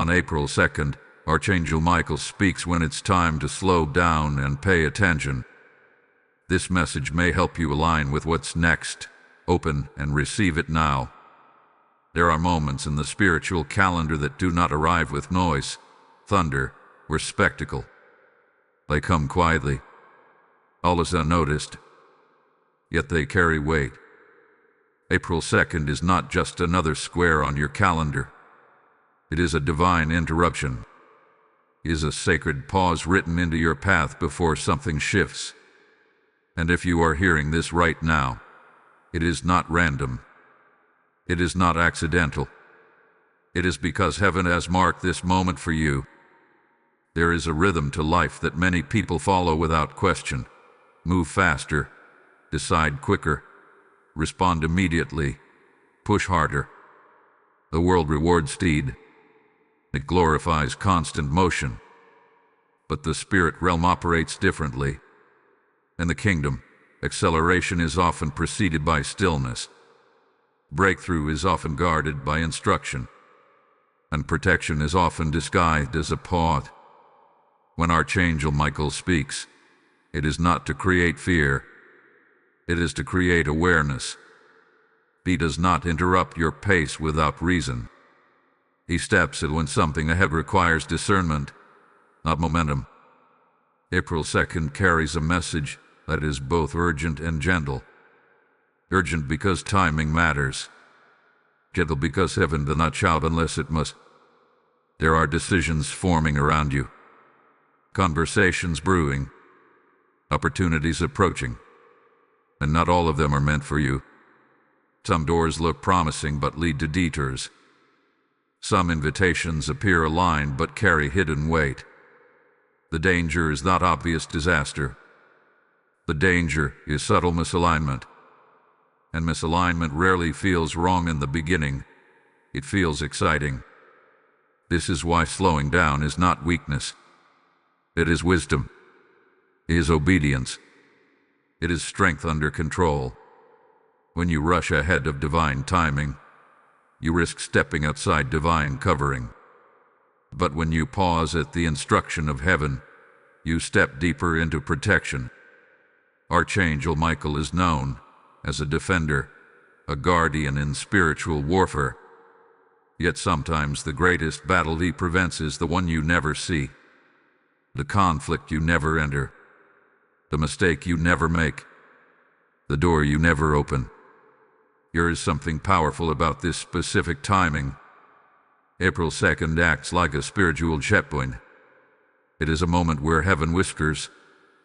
On April 2nd, Archangel Michael speaks when it's time to slow down and pay attention. This message may help you align with what's next. Open and receive it now. There are moments in the spiritual calendar that do not arrive with noise, thunder, or spectacle. They come quietly, always unnoticed, yet they carry weight. April 2nd is not just another square on your calendar. It is a divine interruption. It is a sacred pause written into your path before something shifts. And if you are hearing this right now, it is not random. It is not accidental. It is because heaven has marked this moment for you. There is a rhythm to life that many people follow without question. Move faster, decide quicker, respond immediately, push harder. The world rewards speed. It glorifies constant motion. But the spirit realm operates differently. In the kingdom, acceleration is often preceded by stillness. Breakthrough is often guarded by instruction. And protection is often disguised as a pause. When Archangel Michael speaks, it is not to create fear. It is to create awareness. He does not interrupt your pace without reason. He steps in when something ahead requires discernment, not momentum. April 2nd carries a message that is both urgent and gentle. Urgent because timing matters. Gentle because heaven does not shout unless it must. There are decisions forming around you. Conversations brewing. Opportunities approaching. And not all of them are meant for you. Some doors look promising but lead to detours. Some invitations appear aligned but carry hidden weight. The danger is not obvious disaster. The danger is subtle misalignment. And misalignment rarely feels wrong in the beginning. It feels exciting. This is why slowing down is not weakness. It is wisdom. It is obedience. It is strength under control. When you rush ahead of divine timing, you risk stepping outside divine covering. But when you pause at the instruction of heaven, you step deeper into protection. Archangel Michael is known as a defender, a guardian in spiritual warfare. Yet sometimes the greatest battle he prevents is the one you never see. The conflict you never enter. The mistake you never make. The door you never open. There is something powerful about this specific timing. April 2nd acts like a spiritual checkpoint. It is a moment where heaven whispers,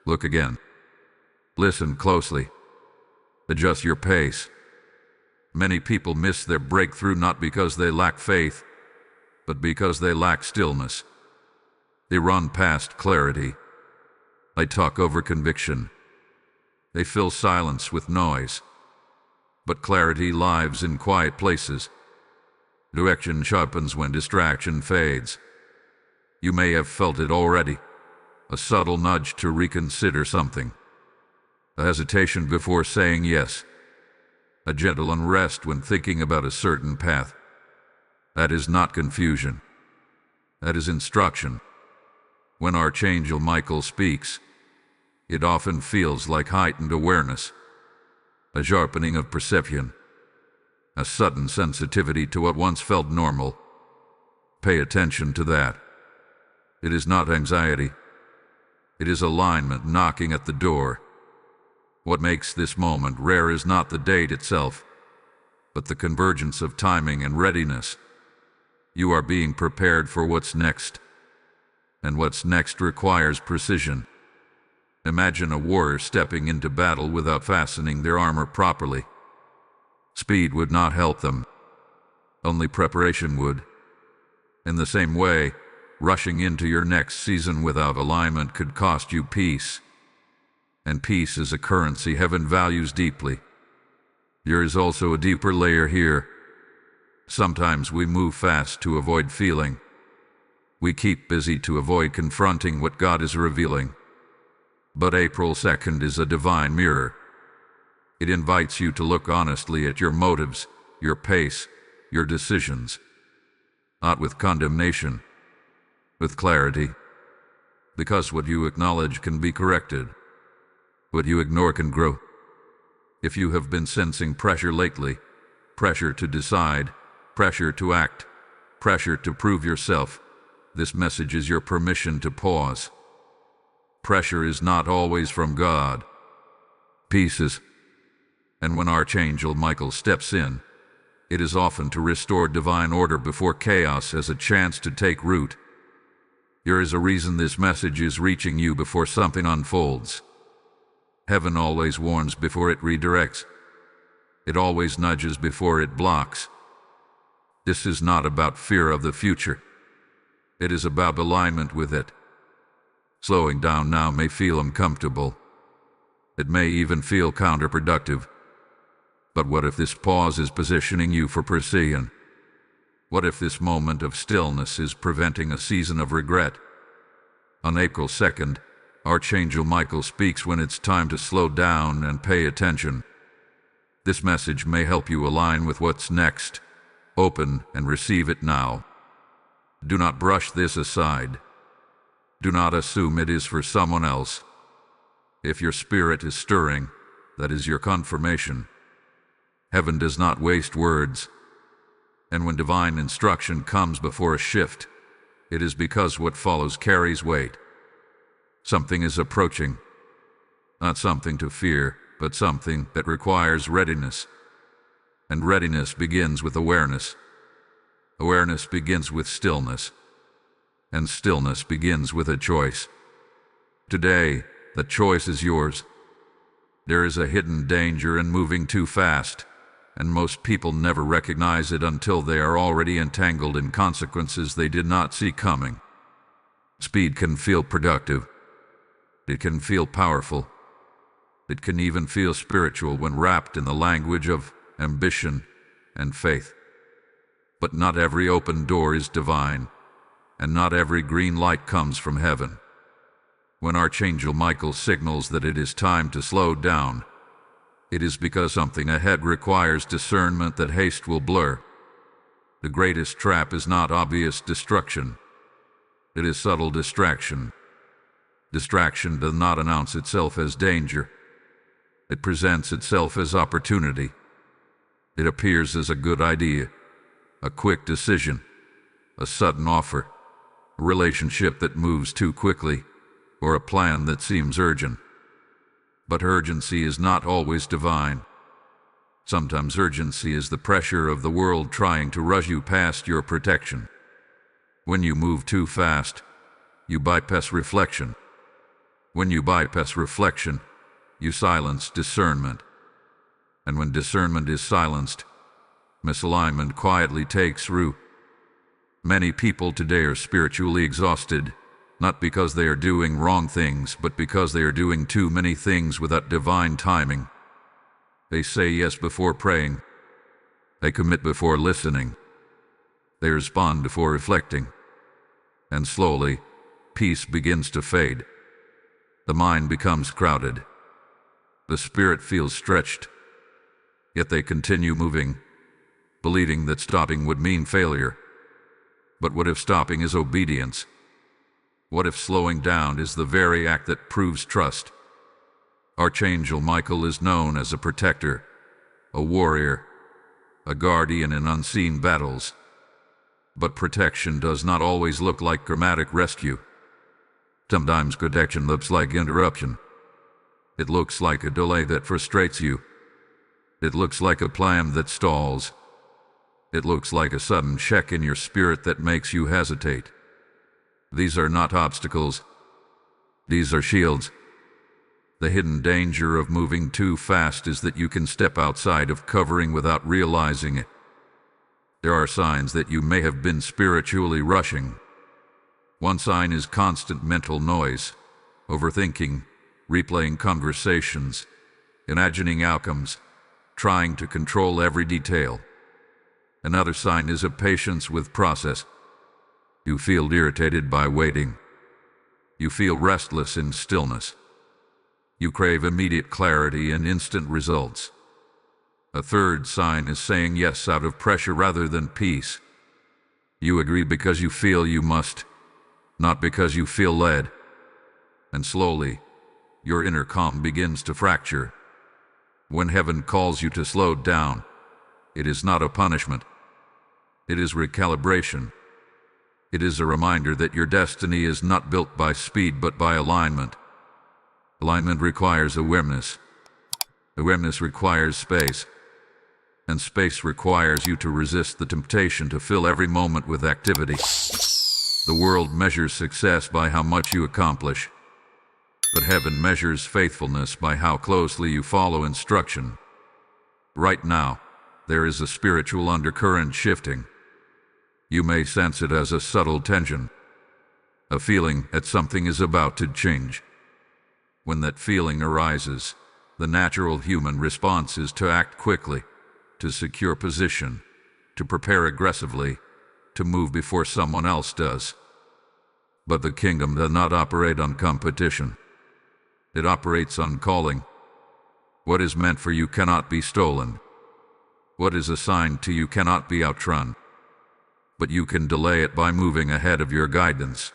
"Look again. Listen closely. Adjust your pace." Many people miss their breakthrough not because they lack faith, but because they lack stillness. They run past clarity. They talk over conviction. They fill silence with noise. But clarity lives in quiet places. Direction sharpens when distraction fades. You may have felt it already. A subtle nudge to reconsider something. A hesitation before saying yes. A gentle unrest when thinking about a certain path. That is not confusion. That is instruction. When Archangel Michael speaks, it often feels like heightened awareness, a sharpening of perception, a sudden sensitivity to what once felt normal. Pay attention to that. It is not anxiety. It is alignment knocking at the door. What makes this moment rare is not the date itself, but the convergence of timing and readiness. You are being prepared for what's next. And what's next requires precision. Imagine a warrior stepping into battle without fastening their armor properly. Speed would not help them. Only preparation would. In the same way, rushing into your next season without alignment could cost you peace. And peace is a currency heaven values deeply. There is also a deeper layer here. Sometimes we move fast to avoid feeling. We keep busy to avoid confronting what God is revealing. But April 2nd is a divine mirror. It invites you to look honestly at your motives, your pace, your decisions. Not with condemnation, with clarity, because what you acknowledge can be corrected. What you ignore can grow. If you have been sensing pressure lately, pressure to decide, pressure to act, pressure to prove yourself, this message is your permission to pause. Pressure is not always from God. Peace is. And when Archangel Michael steps in, it is often to restore divine order before chaos has a chance to take root. There is a reason this message is reaching you before something unfolds. Heaven always warns before it redirects. It always nudges before it blocks. This is not about fear of the future. It is about alignment with it. Slowing down now may feel uncomfortable. It may even feel counterproductive. But what if this pause is positioning you for precision? What if this moment of stillness is preventing a season of regret? On April 2nd, Archangel Michael speaks when it's time to slow down and pay attention. This message may help you align with what's next. Open and receive it now. Do not brush this aside. Do not assume it is for someone else. If your spirit is stirring, that is your confirmation. Heaven does not waste words. And when divine instruction comes before a shift, it is because what follows carries weight. Something is approaching. Not something to fear, but something that requires readiness. And readiness begins with awareness. Awareness begins with stillness. And stillness begins with a choice. Today, the choice is yours. There is a hidden danger in moving too fast, and most people never recognize it until they are already entangled in consequences they did not see coming. Speed can feel productive. It can feel powerful. It can even feel spiritual when wrapped in the language of ambition and faith. But not every open door is divine, and not every green light comes from heaven. When Archangel Michael signals that it is time to slow down, it is because something ahead requires discernment that haste will blur. The greatest trap is not obvious destruction. It is subtle distraction. Distraction does not announce itself as danger. It presents itself as opportunity. It appears as a good idea, a quick decision, a sudden offer, a relationship that moves too quickly, or a plan that seems urgent. But urgency is not always divine. Sometimes urgency is the pressure of the world trying to rush you past your protection. When you move too fast, you bypass reflection. When you bypass reflection, you silence discernment. And when discernment is silenced, misalignment quietly takes root. Many people today are spiritually exhausted, not because they are doing wrong things, but because they are doing too many things without divine timing. They say yes before praying. They commit before listening. They respond before reflecting. And slowly, peace begins to fade. The mind becomes crowded. The spirit feels stretched. Yet they continue moving, believing that stopping would mean failure. But what if stopping is obedience? What if slowing down is the very act that proves trust? Archangel Michael is known as a protector, a warrior, a guardian in unseen battles. But protection does not always look like dramatic rescue. Sometimes protection looks like interruption. It looks like a delay that frustrates you. It looks like a plan that stalls. It looks like a sudden check in your spirit that makes you hesitate. These are not obstacles. These are shields. The hidden danger of moving too fast is that you can step outside of covering without realizing it. There are signs that you may have been spiritually rushing. One sign is constant mental noise, overthinking, replaying conversations, imagining outcomes, trying to control every detail. Another sign is impatience with process. You feel irritated by waiting. You feel restless in stillness. You crave immediate clarity and instant results. A third sign is saying yes out of pressure rather than peace. You agree because you feel you must. not because you feel led. And slowly, your inner calm begins to fracture. When heaven calls you to slow down, it is not a punishment. It is recalibration. It is a reminder that your destiny is not built by speed but by alignment. Alignment requires awareness. Awareness requires space. And space requires you to resist the temptation to fill every moment with activity. The world measures success by how much you accomplish, but heaven measures faithfulness by how closely you follow instruction. Right now, there is a spiritual undercurrent shifting. You may sense it as a subtle tension, a feeling that something is about to change. When that feeling arises, the natural human response is to act quickly, to secure position, to prepare aggressively, to move before someone else does. But the kingdom does not operate on competition. It operates on calling. What is meant for you cannot be stolen. What is assigned to you cannot be outrun. But you can delay it by moving ahead of your guidance.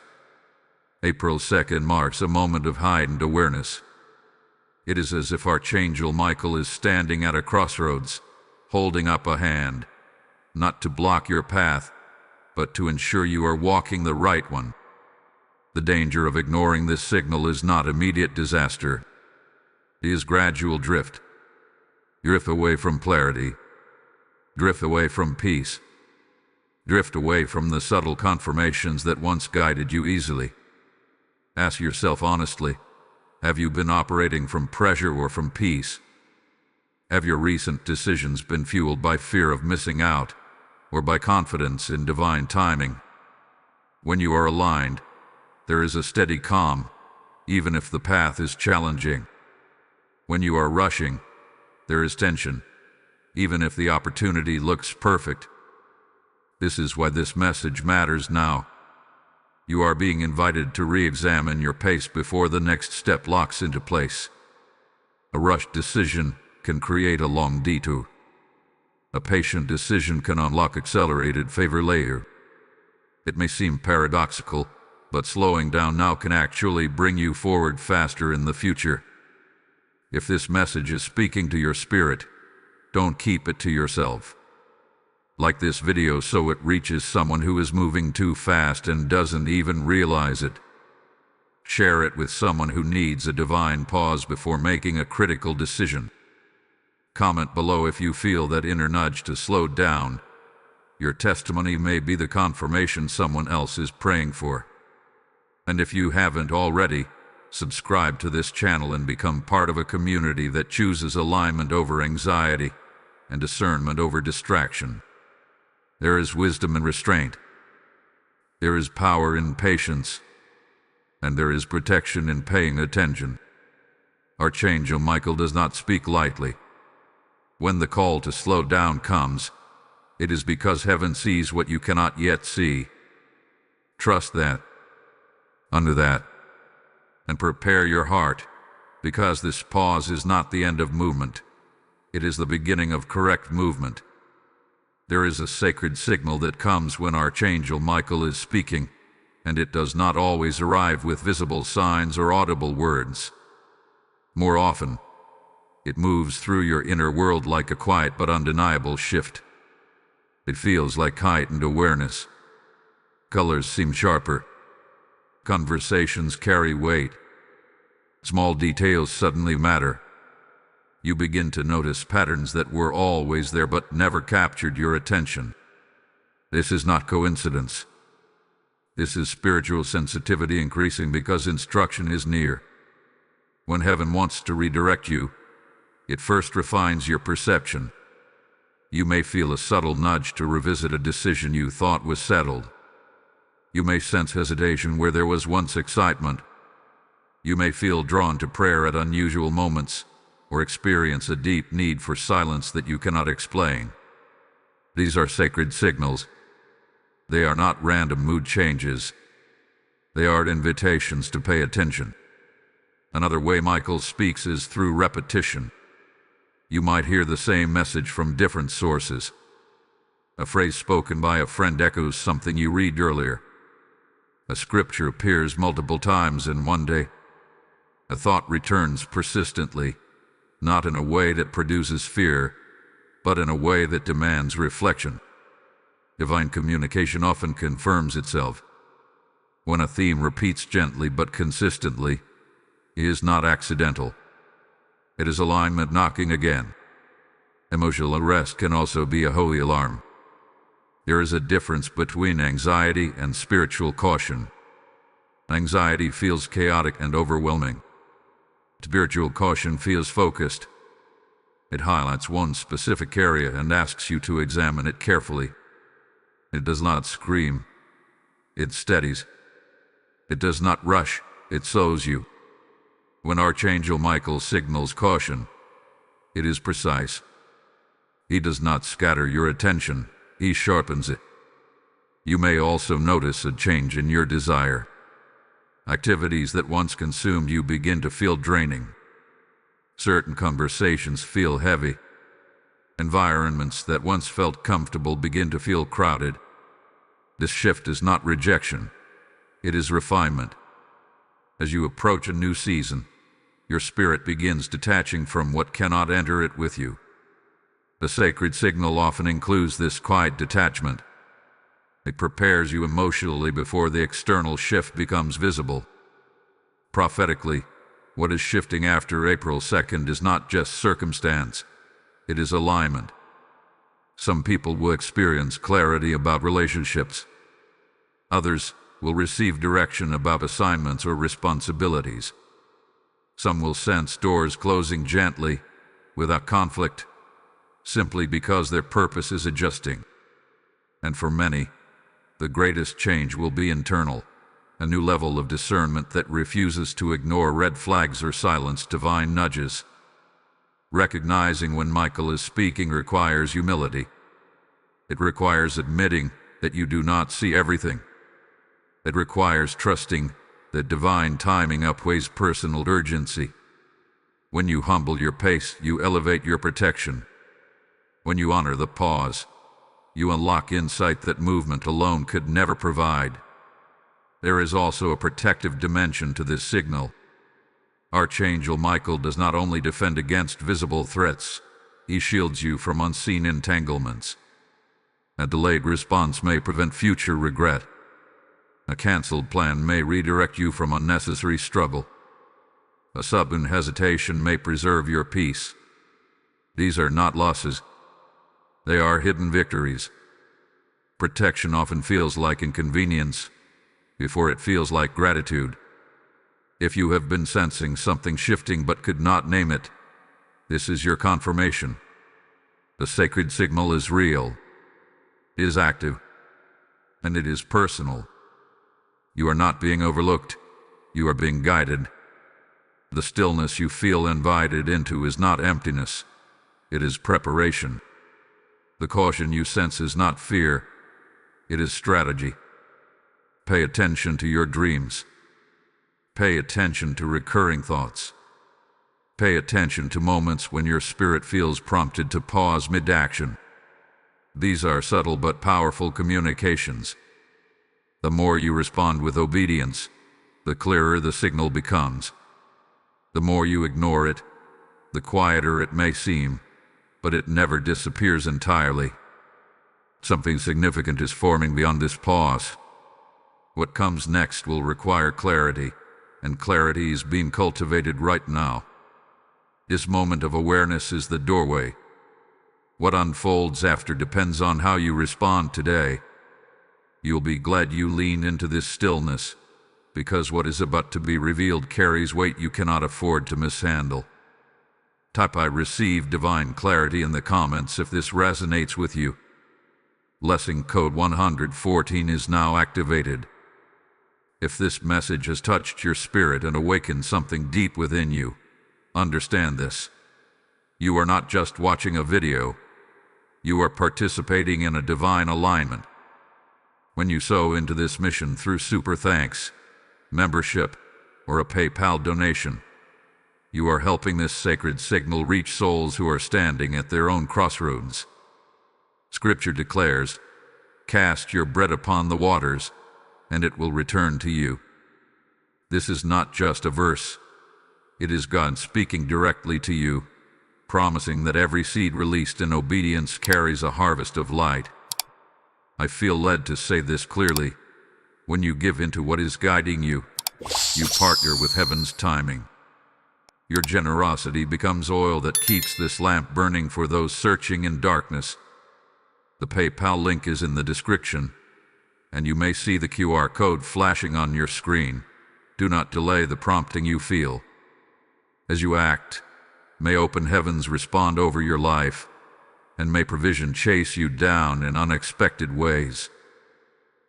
April 2nd marks a moment of heightened awareness. It is as if Archangel Michael is standing at a crossroads, holding up a hand, not to block your path, but to ensure you are walking the right one. The danger of ignoring this signal is not immediate disaster. It is gradual drift. Drift away from clarity. Drift away from peace. Drift away from the subtle confirmations that once guided you easily. Ask yourself honestly, have you been operating from pressure or from peace? Have your recent decisions been fueled by fear of missing out, or by confidence in divine timing? When you are aligned, there is a steady calm, even if the path is challenging. When you are rushing, there is tension, even if the opportunity looks perfect. This is why this message matters now. You are being invited to re-examine your pace before the next step locks into place. A rushed decision can create a long detour. A patient decision can unlock accelerated favor later. It may seem paradoxical, but slowing down now can actually bring you forward faster in the future. If this message is speaking to your spirit, don't keep it to yourself. Like this video so it reaches someone who is moving too fast and doesn't even realize it. Share it with someone who needs a divine pause before making a critical decision. Comment below if you feel that inner nudge to slow down. Your testimony may be the confirmation someone else is praying for. And if you haven't already, subscribe to this channel and become part of a community that chooses alignment over anxiety and discernment over distraction. There is wisdom in restraint. There is power in patience. And there is protection in paying attention. Archangel Michael does not speak lightly. When the call to slow down comes, it is because heaven sees what you cannot yet see. Trust that. Under that. And prepare your heart, because this pause is not the end of movement. It is the beginning of correct movement. There is a sacred signal that comes when Archangel Michael is speaking, and it does not always arrive with visible signs or audible words. More often, it moves through your inner world like a quiet but undeniable shift. It feels like heightened awareness. Colors seem sharper. Conversations carry weight. Small details suddenly matter. You begin to notice patterns that were always there but never captured your attention. This is not coincidence. This is spiritual sensitivity increasing because instruction is near. When heaven wants to redirect you, it first refines your perception. You may feel a subtle nudge to revisit a decision you thought was settled. You may sense hesitation where there was once excitement. You may feel drawn to prayer at unusual moments, or experience a deep need for silence that you cannot explain. These are sacred signals. They are not random mood changes. They are invitations to pay attention. Another way Michael speaks is through repetition. You might hear the same message from different sources. A phrase spoken by a friend echoes something you read earlier. A scripture appears multiple times in one day. A thought returns persistently, not in a way that produces fear, but in a way that demands reflection. Divine communication often confirms itself. When a theme repeats gently but consistently, it is not accidental. It is alignment knocking again. Emotional arrest can also be a holy alarm. There is a difference between anxiety and spiritual caution. Anxiety feels chaotic and overwhelming. Spiritual caution feels focused. It highlights one specific area and asks you to examine it carefully. It does not scream. It steadies. It does not rush. It slows you. When Archangel Michael signals caution, it is precise. He does not scatter your attention. He sharpens it. You may also notice a change in your desire. Activities that once consumed you begin to feel draining. Certain conversations feel heavy. Environments that once felt comfortable begin to feel crowded. This shift is not rejection. It is refinement. As you approach a new season, your spirit begins detaching from what cannot enter it with you. The sacred signal often includes this quiet detachment. It prepares you emotionally before the external shift becomes visible. Prophetically, what is shifting after April 2nd is not just circumstance, it is alignment. Some people will experience clarity about relationships. Others will receive direction about assignments or responsibilities. Some will sense doors closing gently, without conflict, simply because their purpose is adjusting. And for many, the greatest change will be internal, a new level of discernment that refuses to ignore red flags or silence divine nudges. Recognizing when Michael is speaking requires humility. It requires admitting that you do not see everything. It requires trusting that divine timing outweighs personal urgency. When you humble your pace, you elevate your protection. When you honor the pause, you unlock insight that movement alone could never provide. There is also a protective dimension to this signal. Archangel Michael does not only defend against visible threats, he shields you from unseen entanglements. A delayed response may prevent future regret. A canceled plan may redirect you from unnecessary struggle. A sudden hesitation may preserve your peace. These are not losses. They are hidden victories. Protection often feels like inconvenience, before it feels like gratitude. If you have been sensing something shifting but could not name it, this is your confirmation. The sacred signal is real, is active, and it is personal. You are not being overlooked, you are being guided. The stillness you feel invited into is not emptiness, it is preparation. The caution you sense is not fear, it is strategy. Pay attention to your dreams. Pay attention to recurring thoughts. Pay attention to moments when your spirit feels prompted to pause mid-action. These are subtle but powerful communications. The more you respond with obedience, the clearer the signal becomes. The more you ignore it, the quieter it may seem, but it never disappears entirely. Something significant is forming beyond this pause. What comes next will require clarity, and clarity is being cultivated right now. This moment of awareness is the doorway. What unfolds after depends on how you respond today. You'll be glad you leaned into this stillness, because what is about to be revealed carries weight you cannot afford to mishandle. Type "I receive divine clarity" in the comments if this resonates with you. Lesson code 114 is now activated. If this message has touched your spirit and awakened something deep within you, understand this. You are not just watching a video. You are participating in a divine alignment. When you sow into this mission through super thanks, membership, or a PayPal donation, you are helping this sacred signal reach souls who are standing at their own crossroads. Scripture declares, "Cast your bread upon the waters, and it will return to you. This is not just a verse. It is God speaking directly to you, promising that every seed released in obedience carries a harvest of light. I feel led to say this clearly. When you give into what is guiding you, you partner with heaven's timing. Your generosity becomes oil that keeps this lamp burning for those searching in darkness. The PayPal link is in the description, and you may see the QR code flashing on your screen. Do not delay the prompting you feel. As you act, may open heavens respond over your life, and may provision chase you down in unexpected ways.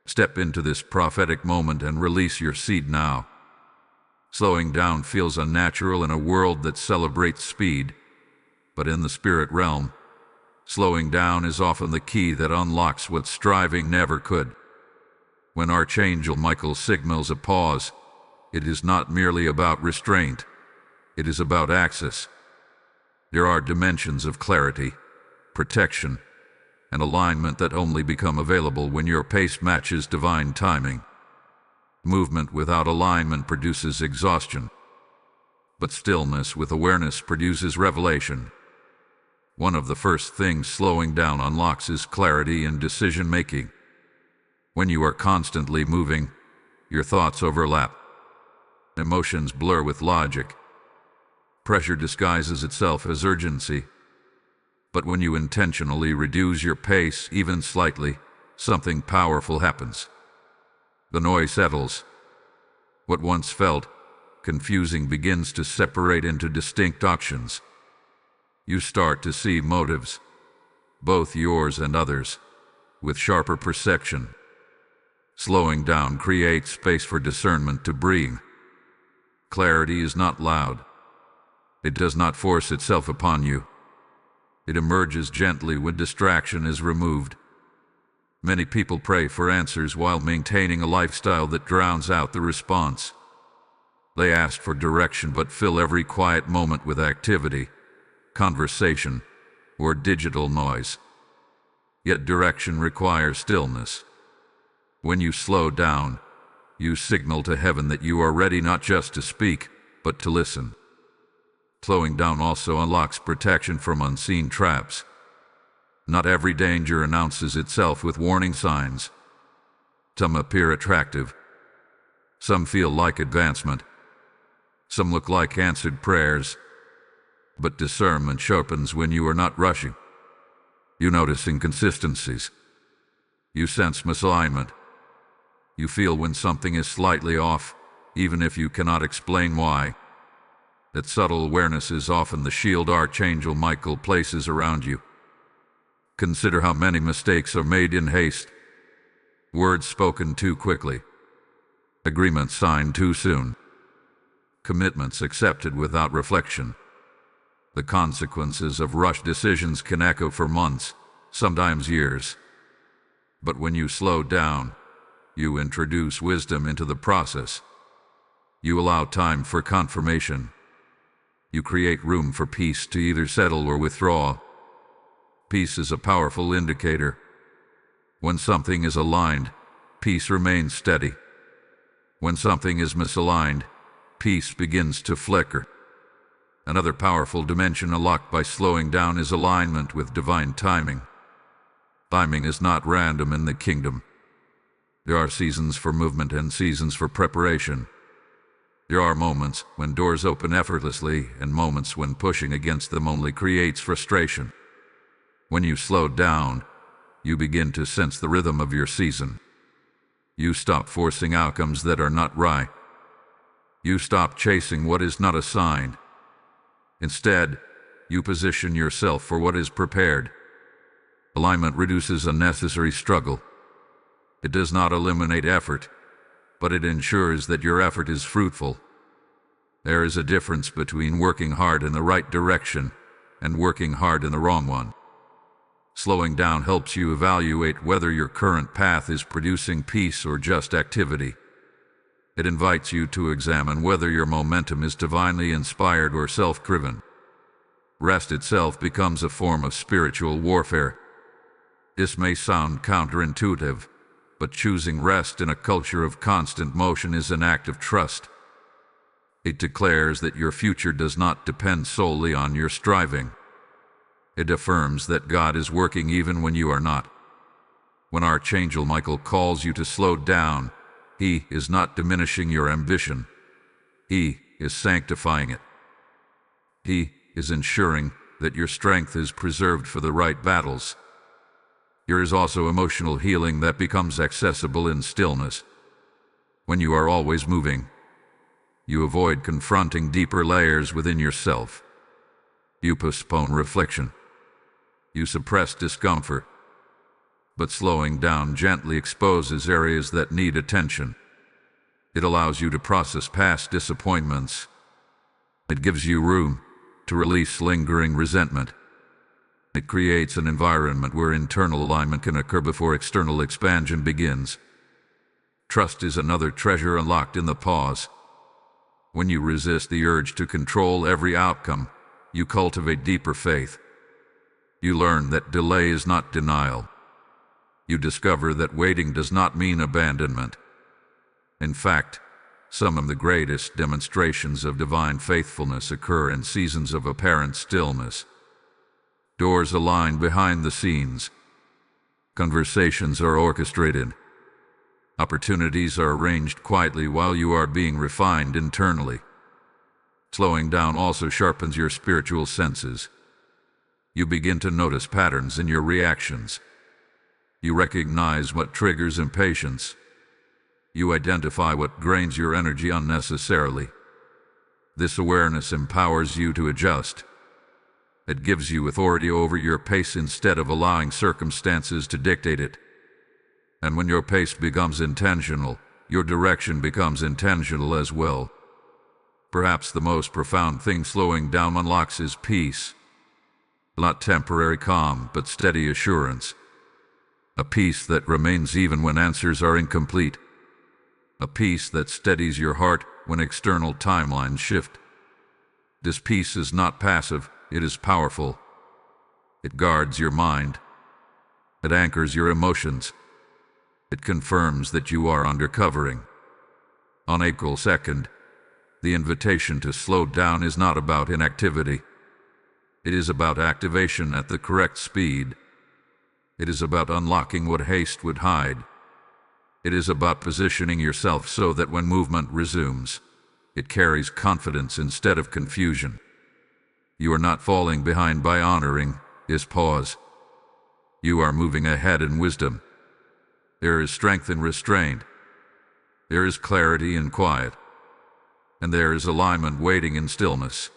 Step into this prophetic moment and release your seed now. Slowing down feels unnatural in a world that celebrates speed, but in the spirit realm, slowing down is often the key that unlocks what striving never could. When Archangel Michael signals a pause, it is not merely about restraint, it is about access. There are dimensions of clarity, protection, and alignment that only become available when your pace matches divine timing. Movement without alignment produces exhaustion, but stillness with awareness produces revelation. One of the first things slowing down unlocks is clarity in decision-making. When you are constantly moving, your thoughts overlap. Emotions blur with logic. Pressure disguises itself as urgency. But when you intentionally reduce your pace even slightly, something powerful happens. The noise settles. What once felt confusing begins to separate into distinct options. You start to see motives, both yours and others, with sharper perception. Slowing down creates space for discernment to breathe. Clarity is not loud. It does not force itself upon you. It emerges gently when distraction is removed. Many people pray for answers while maintaining a lifestyle that drowns out the response. They ask for direction but fill every quiet moment with activity, conversation, or digital noise. Yet direction requires stillness. When you slow down, you signal to heaven that you are ready not just to speak, but to listen. Slowing down also unlocks protection from unseen traps. Not every danger announces itself with warning signs. Some appear attractive. Some feel like advancement. Some look like answered prayers. But discernment sharpens when you are not rushing. You notice inconsistencies. You sense misalignment. You feel when something is slightly off, even if you cannot explain why. That subtle awareness is often the shield Archangel Michael places around you. Consider how many mistakes are made in haste. Words spoken too quickly. Agreements signed too soon. Commitments accepted without reflection. The consequences of rushed decisions can echo for months, sometimes years. But when you slow down, you introduce wisdom into the process. You allow time for confirmation. You create room for peace to either settle or withdraw. Peace is a powerful indicator. When something is aligned, peace remains steady. When something is misaligned, peace begins to flicker. Another powerful dimension unlocked by slowing down is alignment with divine timing. Timing is not random in the kingdom. There are seasons for movement and seasons for preparation. There are moments when doors open effortlessly and moments when pushing against them only creates frustration. When you slow down, you begin to sense the rhythm of your season. You stop forcing outcomes that are not right. You stop chasing what is not assigned. Instead, you position yourself for what is prepared. Alignment reduces unnecessary struggle. It does not eliminate effort, but it ensures that your effort is fruitful. There is a difference between working hard in the right direction and working hard in the wrong one. Slowing down helps you evaluate whether your current path is producing peace or just activity. It invites you to examine whether your momentum is divinely inspired or self-driven. Rest itself becomes a form of spiritual warfare. This may sound counterintuitive, but choosing rest in a culture of constant motion is an act of trust. It declares that your future does not depend solely on your striving. It affirms that God is working even when you are not. When Archangel Michael calls you to slow down, he is not diminishing your ambition. He is sanctifying it. He is ensuring that your strength is preserved for the right battles. There is also emotional healing that becomes accessible in stillness. When you are always moving, you avoid confronting deeper layers within yourself. You postpone reflection. You suppress discomfort. But slowing down gently exposes areas that need attention. It allows you to process past disappointments. It gives you room to release lingering resentment. It creates an environment where internal alignment can occur before external expansion begins. Trust is another treasure unlocked in the pause. When you resist the urge to control every outcome, you cultivate deeper faith. You learn that delay is not denial. You discover that waiting does not mean abandonment. In fact, some of the greatest demonstrations of divine faithfulness occur in seasons of apparent stillness. Doors align behind the scenes. Conversations are orchestrated. Opportunities are arranged quietly while you are being refined internally. Slowing down also sharpens your spiritual senses. You begin to notice patterns in your reactions. You recognize what triggers impatience. You identify what drains your energy unnecessarily. This awareness empowers you to adjust. It gives you authority over your pace instead of allowing circumstances to dictate it. And when your pace becomes intentional, your direction becomes intentional as well. Perhaps the most profound thing slowing down unlocks is peace. Not temporary calm, but steady assurance. A peace that remains even when answers are incomplete. A peace that steadies your heart when external timelines shift. This peace is not passive, it is powerful. It guards your mind. It anchors your emotions. It confirms that you are undercovering. On April 2nd, the invitation to slow down is not about inactivity. It is about activation at the correct speed. It is about unlocking what haste would hide. It is about positioning yourself so that when movement resumes, it carries confidence instead of confusion. You are not falling behind by honoring this pause. You are moving ahead in wisdom. There is strength in restraint. There is clarity in quiet. And there is alignment waiting in stillness.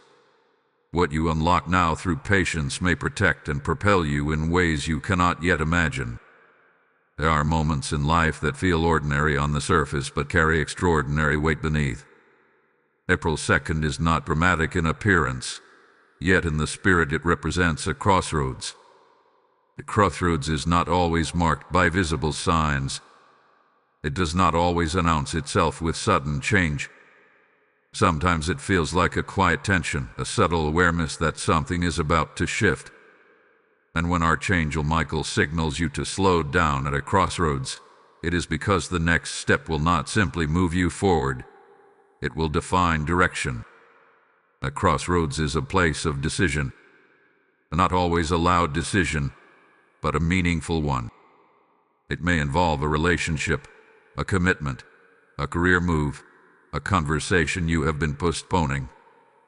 What you unlock now through patience may protect and propel you in ways you cannot yet imagine. There are moments in life that feel ordinary on the surface but carry extraordinary weight beneath. April 2nd is not dramatic in appearance, yet in the spirit it represents a crossroads. The crossroads is not always marked by visible signs. It does not always announce itself with sudden change. Sometimes it feels like a quiet tension, a subtle awareness that something is about to shift. And when Archangel Michael signals you to slow down at a crossroads, it is because the next step will not simply move you forward. It will define direction. A crossroads is a place of decision. Not always a loud decision, but a meaningful one. It may involve a relationship, a commitment, a career move, a conversation you have been postponing,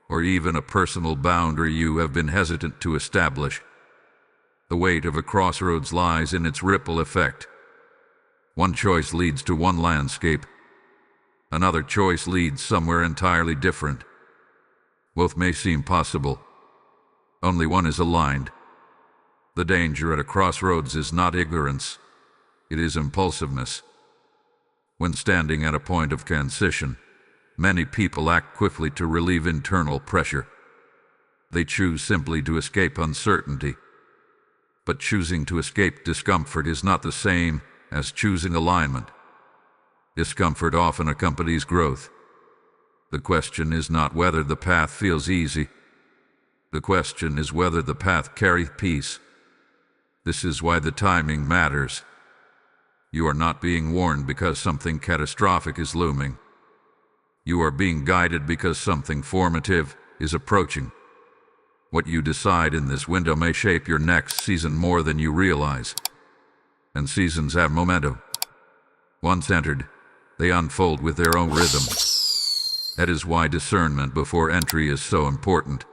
or even a personal boundary you have been hesitant to establish. The weight of a crossroads lies in its ripple effect. One choice leads to one landscape. Another choice leads somewhere entirely different. Both may seem possible. Only one is aligned. The danger at a crossroads is not ignorance. It is impulsiveness. When standing at a point of transition, many people act quickly to relieve internal pressure. They choose simply to escape uncertainty. But choosing to escape discomfort is not the same as choosing alignment. Discomfort often accompanies growth. The question is not whether the path feels easy. The question is whether the path carries peace. This is why the timing matters. You are not being warned because something catastrophic is looming. You are being guided because something formative is approaching. What you decide in this window may shape your next season more than you realize. And seasons have momentum. Once entered, they unfold with their own rhythm. That is why discernment before entry is so important.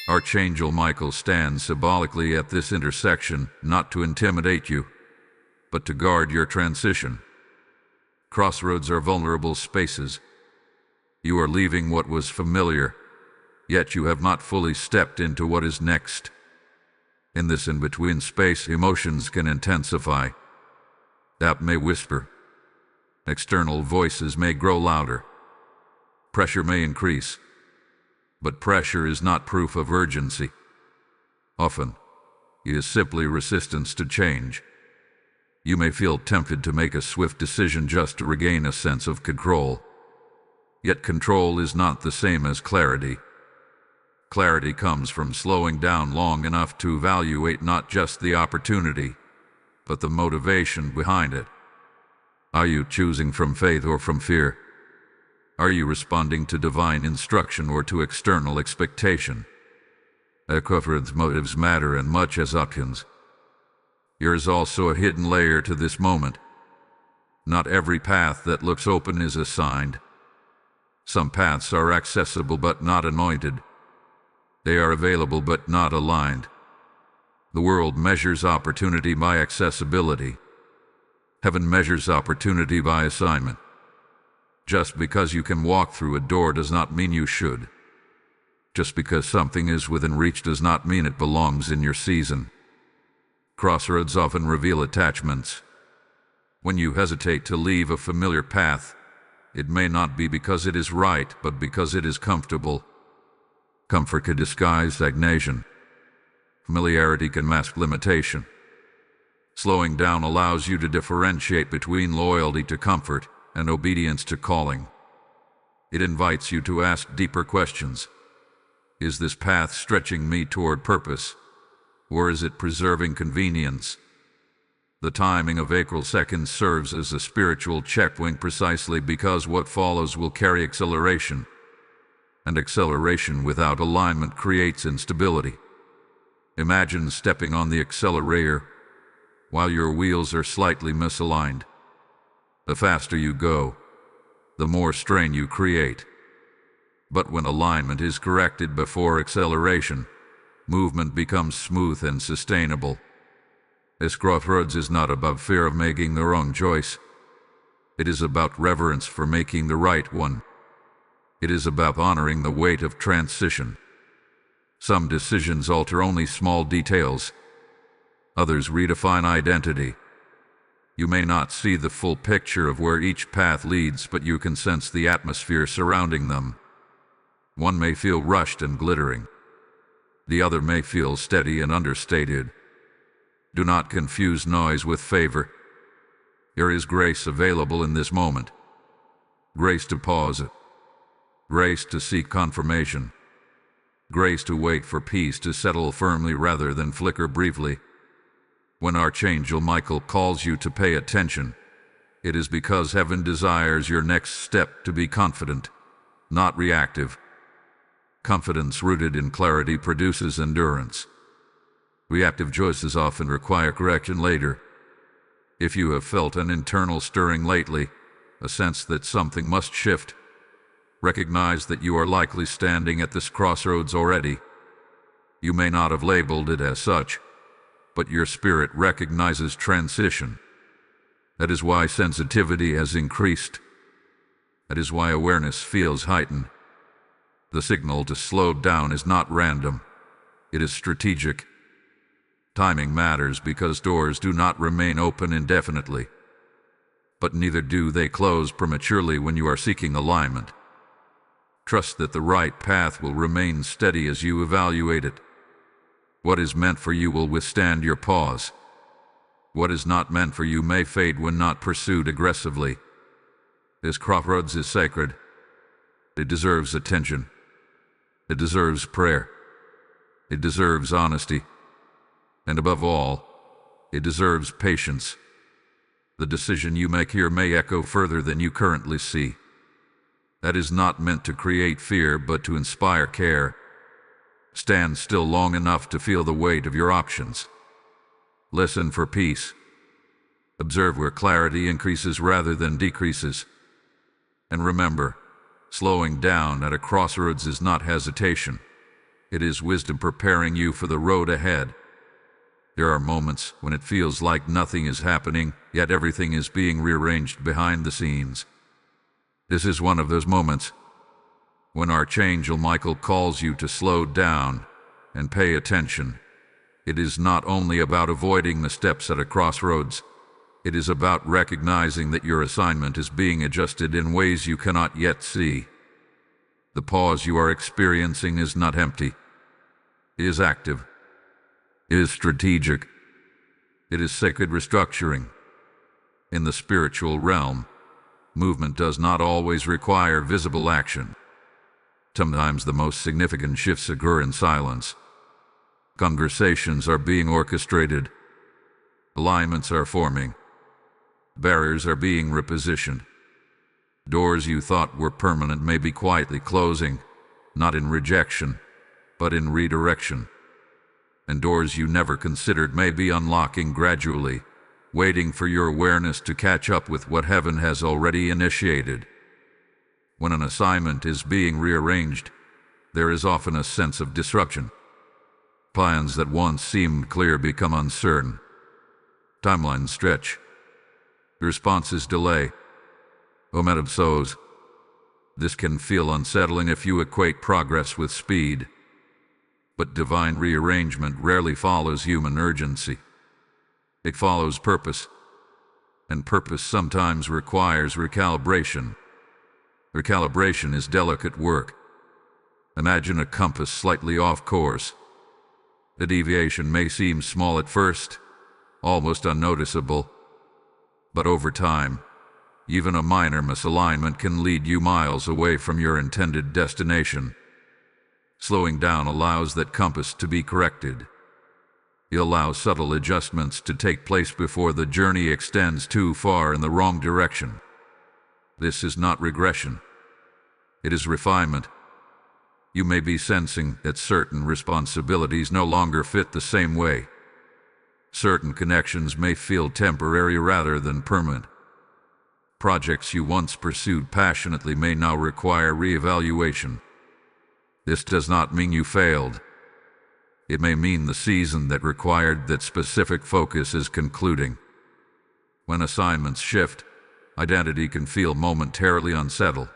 Archangel Michael stands symbolically at this intersection, not to intimidate you, but to guard your transition. Crossroads are vulnerable spaces. You are leaving what was familiar, yet you have not fully stepped into what is next. In this in-between space, emotions can intensify. Doubt may whisper. External voices may grow louder. Pressure may increase. But pressure is not proof of urgency. Often, it is simply resistance to change. You may feel tempted to make a swift decision just to regain a sense of control. Yet control is not the same as clarity. Clarity comes from slowing down long enough to evaluate not just the opportunity, but the motivation behind it. Are you choosing from faith or from fear? Are you responding to divine instruction or to external expectation? Crossroads motives matter and much as options. There is also a hidden layer to this moment. Not every path that looks open is assigned. Some paths are accessible but not anointed. They are available but not aligned. The world measures opportunity by accessibility. Heaven measures opportunity by assignment. Just because you can walk through a door does not mean you should. Just because something is within reach does not mean it belongs in your season. Crossroads often reveal attachments. When you hesitate to leave a familiar path, it may not be because it is right, but because it is comfortable. Comfort can disguise stagnation. Familiarity can mask limitation. Slowing down allows you to differentiate between loyalty to comfort and obedience to calling. It invites you to ask deeper questions. Is this path stretching me toward purpose, or is it preserving convenience? The timing of April 2nd serves as a spiritual checkpoint precisely because what follows will carry acceleration, and acceleration without alignment creates instability. Imagine stepping on the accelerator while your wheels are slightly misaligned. The faster you go, the more strain you create. But when alignment is corrected before acceleration, movement becomes smooth and sustainable. This crossroads is not about fear of making the wrong choice. It is about reverence for making the right one. It is about honoring the weight of transition. Some decisions alter only small details. Others redefine identity. You may not see the full picture of where each path leads, but you can sense the atmosphere surrounding them. One may feel rushed and glittering. The other may feel steady and understated. Do not confuse noise with favor. There is grace available in this moment. Grace to pause. Grace to seek confirmation. Grace to wait for peace to settle firmly rather than flicker briefly. When Archangel Michael calls you to pay attention, it is because heaven desires your next step to be confident, not reactive. Confidence rooted in clarity produces endurance. Reactive choices often require correction later. If you have felt an internal stirring lately, a sense that something must shift, recognize that you are likely standing at this crossroads already. You may not have labeled it as such, but your spirit recognizes transition. That is why sensitivity has increased. That is why awareness feels heightened. The signal to slow down is not random. It is strategic. Timing matters because doors do not remain open indefinitely. But neither do they close prematurely when you are seeking alignment. Trust that the right path will remain steady as you evaluate it. What is meant for you will withstand your pause. What is not meant for you may fade when not pursued aggressively. This crossroads is sacred. It deserves attention. It deserves prayer. It deserves honesty. And above all, it deserves patience. The decision you make here may echo further than you currently see. That is not meant to create fear, but to inspire care. Stand still long enough to feel the weight of your options. Listen for peace. Observe where clarity increases rather than decreases. And remember, slowing down at a crossroads is not hesitation. It is wisdom preparing you for the road ahead. There are moments when it feels like nothing is happening, yet everything is being rearranged behind the scenes. This is one of those moments when Archangel Michael calls you to slow down and pay attention. It is not only about avoiding the steps at a crossroads. It is about recognizing that your assignment is being adjusted in ways you cannot yet see. The pause you are experiencing is not empty. It is active. It is strategic. It is sacred restructuring. In the spiritual realm, movement does not always require visible action. Sometimes the most significant shifts occur in silence. Conversations are being orchestrated. Alignments are forming. Barriers are being repositioned. Doors you thought were permanent may be quietly closing, not in rejection, but in redirection. And doors you never considered may be unlocking gradually, waiting for your awareness to catch up with what heaven has already initiated. When an assignment is being rearranged, there is often a sense of disruption. Plans that once seemed clear become uncertain. Timelines stretch. Responses delay. Momentum slows. This can feel unsettling if you equate progress with speed. But divine rearrangement rarely follows human urgency. It follows purpose. And purpose sometimes requires recalibration. Recalibration is delicate work. Imagine a compass slightly off course. The deviation may seem small at first, almost unnoticeable. But over time, even a minor misalignment can lead you miles away from your intended destination. Slowing down allows that compass to be corrected. It allows subtle adjustments to take place before the journey extends too far in the wrong direction. This is not regression. It is refinement. You may be sensing that certain responsibilities no longer fit the same way. Certain connections may feel temporary rather than permanent. Projects you once pursued passionately may now require reevaluation. This does not mean you failed. It may mean the season that required that specific focus is concluding. When assignments shift, identity can feel momentarily unsettled.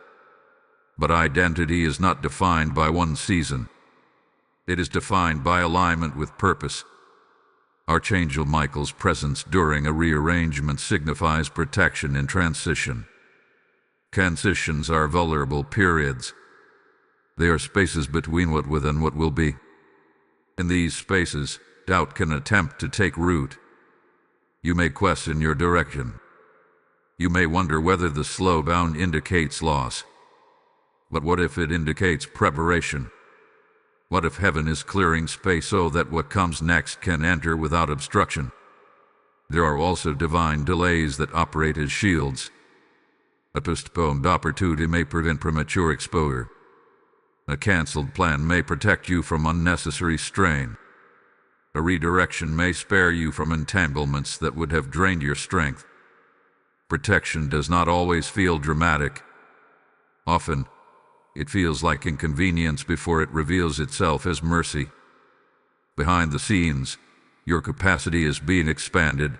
But identity is not defined by one season. It is defined by alignment with purpose. Archangel Michael's presence during a rearrangement signifies protection in transition. Transitions are vulnerable periods. They are spaces between what was and what will be. In these spaces, doubt can attempt to take root. You may question your direction. You may wonder whether the slowdown indicates loss. But what if it indicates preparation? What if heaven is clearing space so that what comes next can enter without obstruction? There are also divine delays that operate as shields. A postponed opportunity may prevent premature exposure. A canceled plan may protect you from unnecessary strain. A redirection may spare you from entanglements that would have drained your strength. Protection does not always feel dramatic. Often, it feels like inconvenience before it reveals itself as mercy. Behind the scenes, your capacity is being expanded.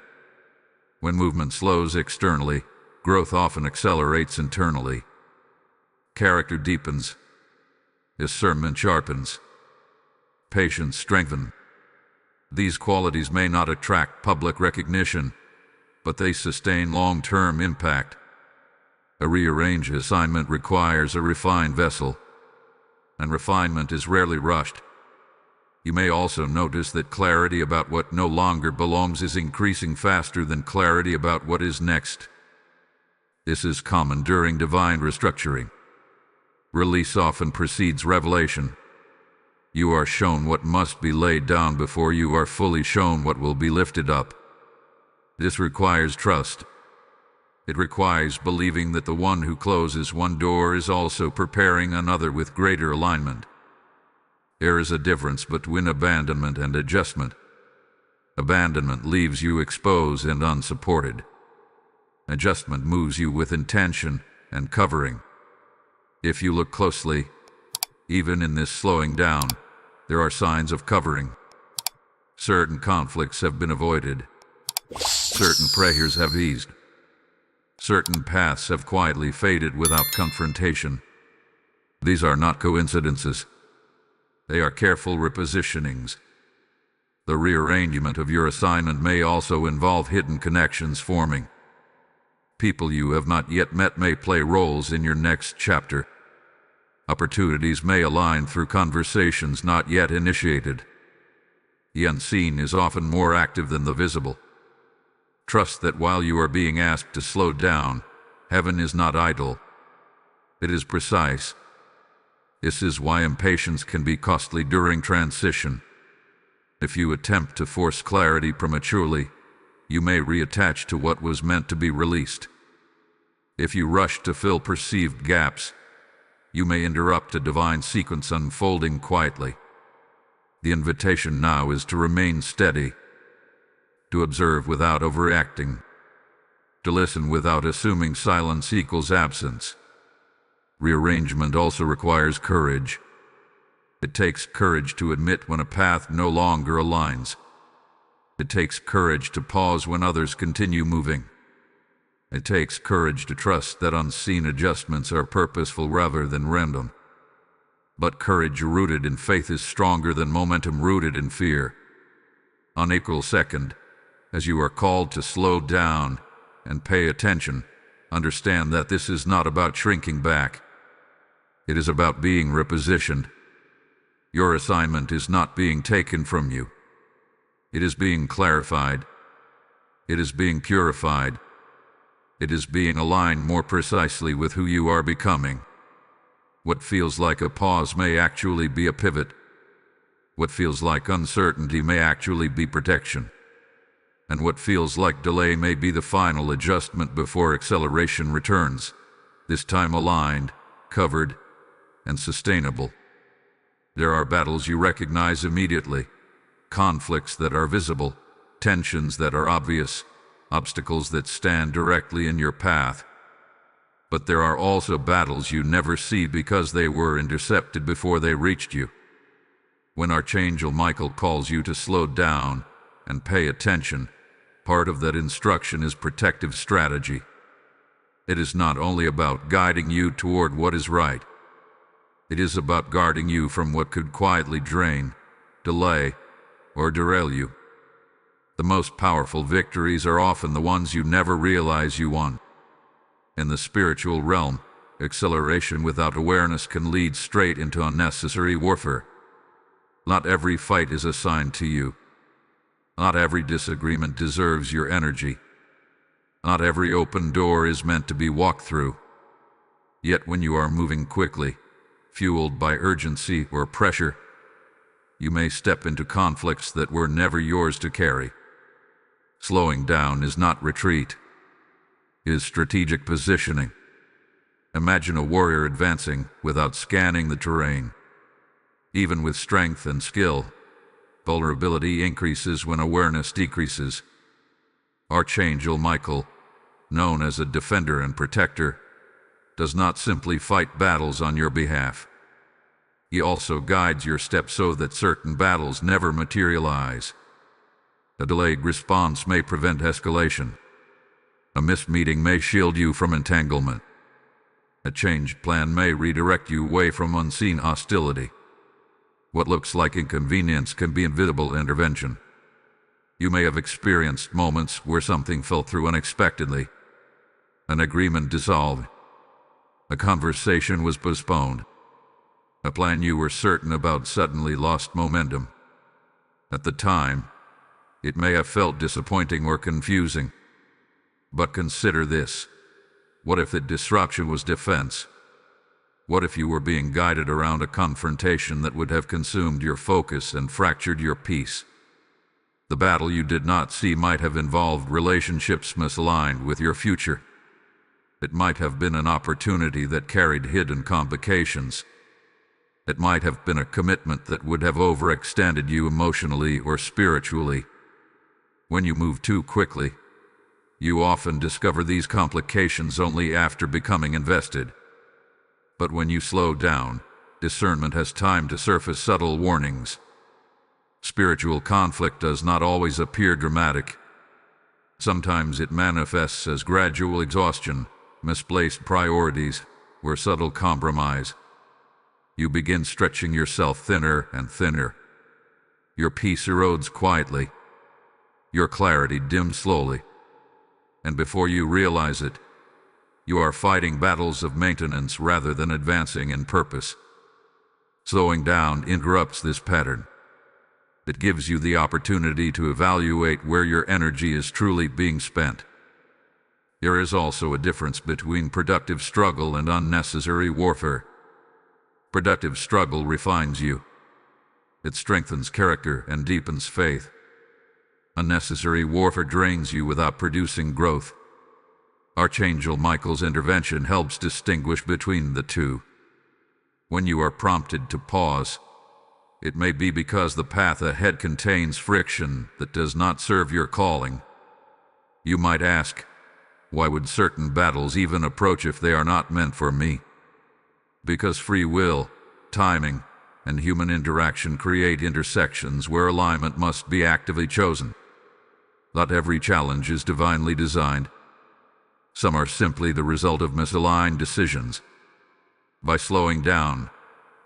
When movement slows externally, growth often accelerates internally. Character deepens. Discernment sharpens. Patience strengthens. These qualities may not attract public recognition, but they sustain long-term impact. A rearranged assignment requires a refined vessel, and refinement is rarely rushed. You may also notice that clarity about what no longer belongs is increasing faster than clarity about what is next. This is common during divine restructuring. Release often precedes revelation. You are shown what must be laid down before you are fully shown what will be lifted up. This requires trust, It requires believing that the one who closes one door is also preparing another with greater alignment. There is a difference between abandonment and adjustment. Abandonment leaves you exposed and unsupported. Adjustment moves you with intention and covering. If you look closely, even in this slowing down, there are signs of covering. Certain conflicts have been avoided. Certain pressures have eased. Certain paths have quietly faded without confrontation. These are not coincidences. They are careful repositionings. The rearrangement of your assignment may also involve hidden connections forming. People you have not yet met may play roles in your next chapter. Opportunities may align through conversations not yet initiated. The unseen is often more active than the visible. Trust that while you are being asked to slow down, heaven is not idle. It is precise. This is why impatience can be costly during transition. If you attempt to force clarity prematurely, you may reattach to what was meant to be released. If you rush to fill perceived gaps, you may interrupt a divine sequence unfolding quietly. The invitation now is to remain steady, to observe without overreacting, to listen without assuming silence equals absence. Rearrangement also requires courage. It takes courage to admit when a path no longer aligns. It takes courage to pause when others continue moving. It takes courage to trust that unseen adjustments are purposeful rather than random. But courage rooted in faith is stronger than momentum rooted in fear. On April 2nd, as you are called to slow down and pay attention, understand that this is not about shrinking back. It is about being repositioned. Your assignment is not being taken from you. It is being clarified. It is being purified. It is being aligned more precisely with who you are becoming. What feels like a pause may actually be a pivot. What feels like uncertainty may actually be protection. And what feels like delay may be the final adjustment before acceleration returns, this time aligned, covered, and sustainable. There are battles you recognize immediately, conflicts that are visible, tensions that are obvious, obstacles that stand directly in your path. But there are also battles you never see because they were intercepted before they reached you. When Archangel Michael calls you to slow down and pay attention, part of that instruction is protective strategy. It is not only about guiding you toward what is right. It is about guarding you from what could quietly drain, delay, or derail you. The most powerful victories are often the ones you never realize you won. In the spiritual realm, acceleration without awareness can lead straight into unnecessary warfare. Not every fight is assigned to you. Not every disagreement deserves your energy. Not every open door is meant to be walked through. Yet when you are moving quickly, fueled by urgency or pressure, you may step into conflicts that were never yours to carry. Slowing down is not retreat. It is strategic positioning. Imagine a warrior advancing without scanning the terrain. Even with strength and skill, vulnerability increases when awareness decreases. Archangel Michael, known as a defender and protector, does not simply fight battles on your behalf. He also guides your steps so that certain battles never materialize. A delayed response may prevent escalation. A missed meeting may shield you from entanglement. A changed plan may redirect you away from unseen hostility. What looks like inconvenience can be invisible intervention. You may have experienced moments where something fell through unexpectedly. An agreement dissolved. A conversation was postponed. A plan you were certain about suddenly lost momentum. At the time, it may have felt disappointing or confusing. But consider this. What if the disruption was defense? What if you were being guided around a confrontation that would have consumed your focus and fractured your peace? The battle you did not see might have involved relationships misaligned with your future, It might have been an opportunity that carried hidden complications. It might have been a commitment that would have overextended you emotionally or spiritually. When you move too quickly, you often discover these complications only after becoming invested. But when you slow down, discernment has time to surface subtle warnings. Spiritual conflict does not always appear dramatic. Sometimes it manifests as gradual exhaustion, misplaced priorities, or subtle compromise. You begin stretching yourself thinner and thinner. Your peace erodes quietly. Your clarity dims slowly. And before you realize it, you are fighting battles of maintenance rather than advancing in purpose. Slowing down interrupts this pattern. It gives you the opportunity to evaluate where your energy is truly being spent. There is also a difference between productive struggle and unnecessary warfare. Productive struggle refines you. It strengthens character and deepens faith. Unnecessary warfare drains you without producing growth. Archangel Michael's intervention helps distinguish between the two. When you are prompted to pause, it may be because the path ahead contains friction that does not serve your calling. You might ask, why would certain battles even approach if they are not meant for me? Because free will, timing, and human interaction create intersections where alignment must be actively chosen. Not every challenge is divinely designed. Some are simply the result of misaligned decisions. By slowing down,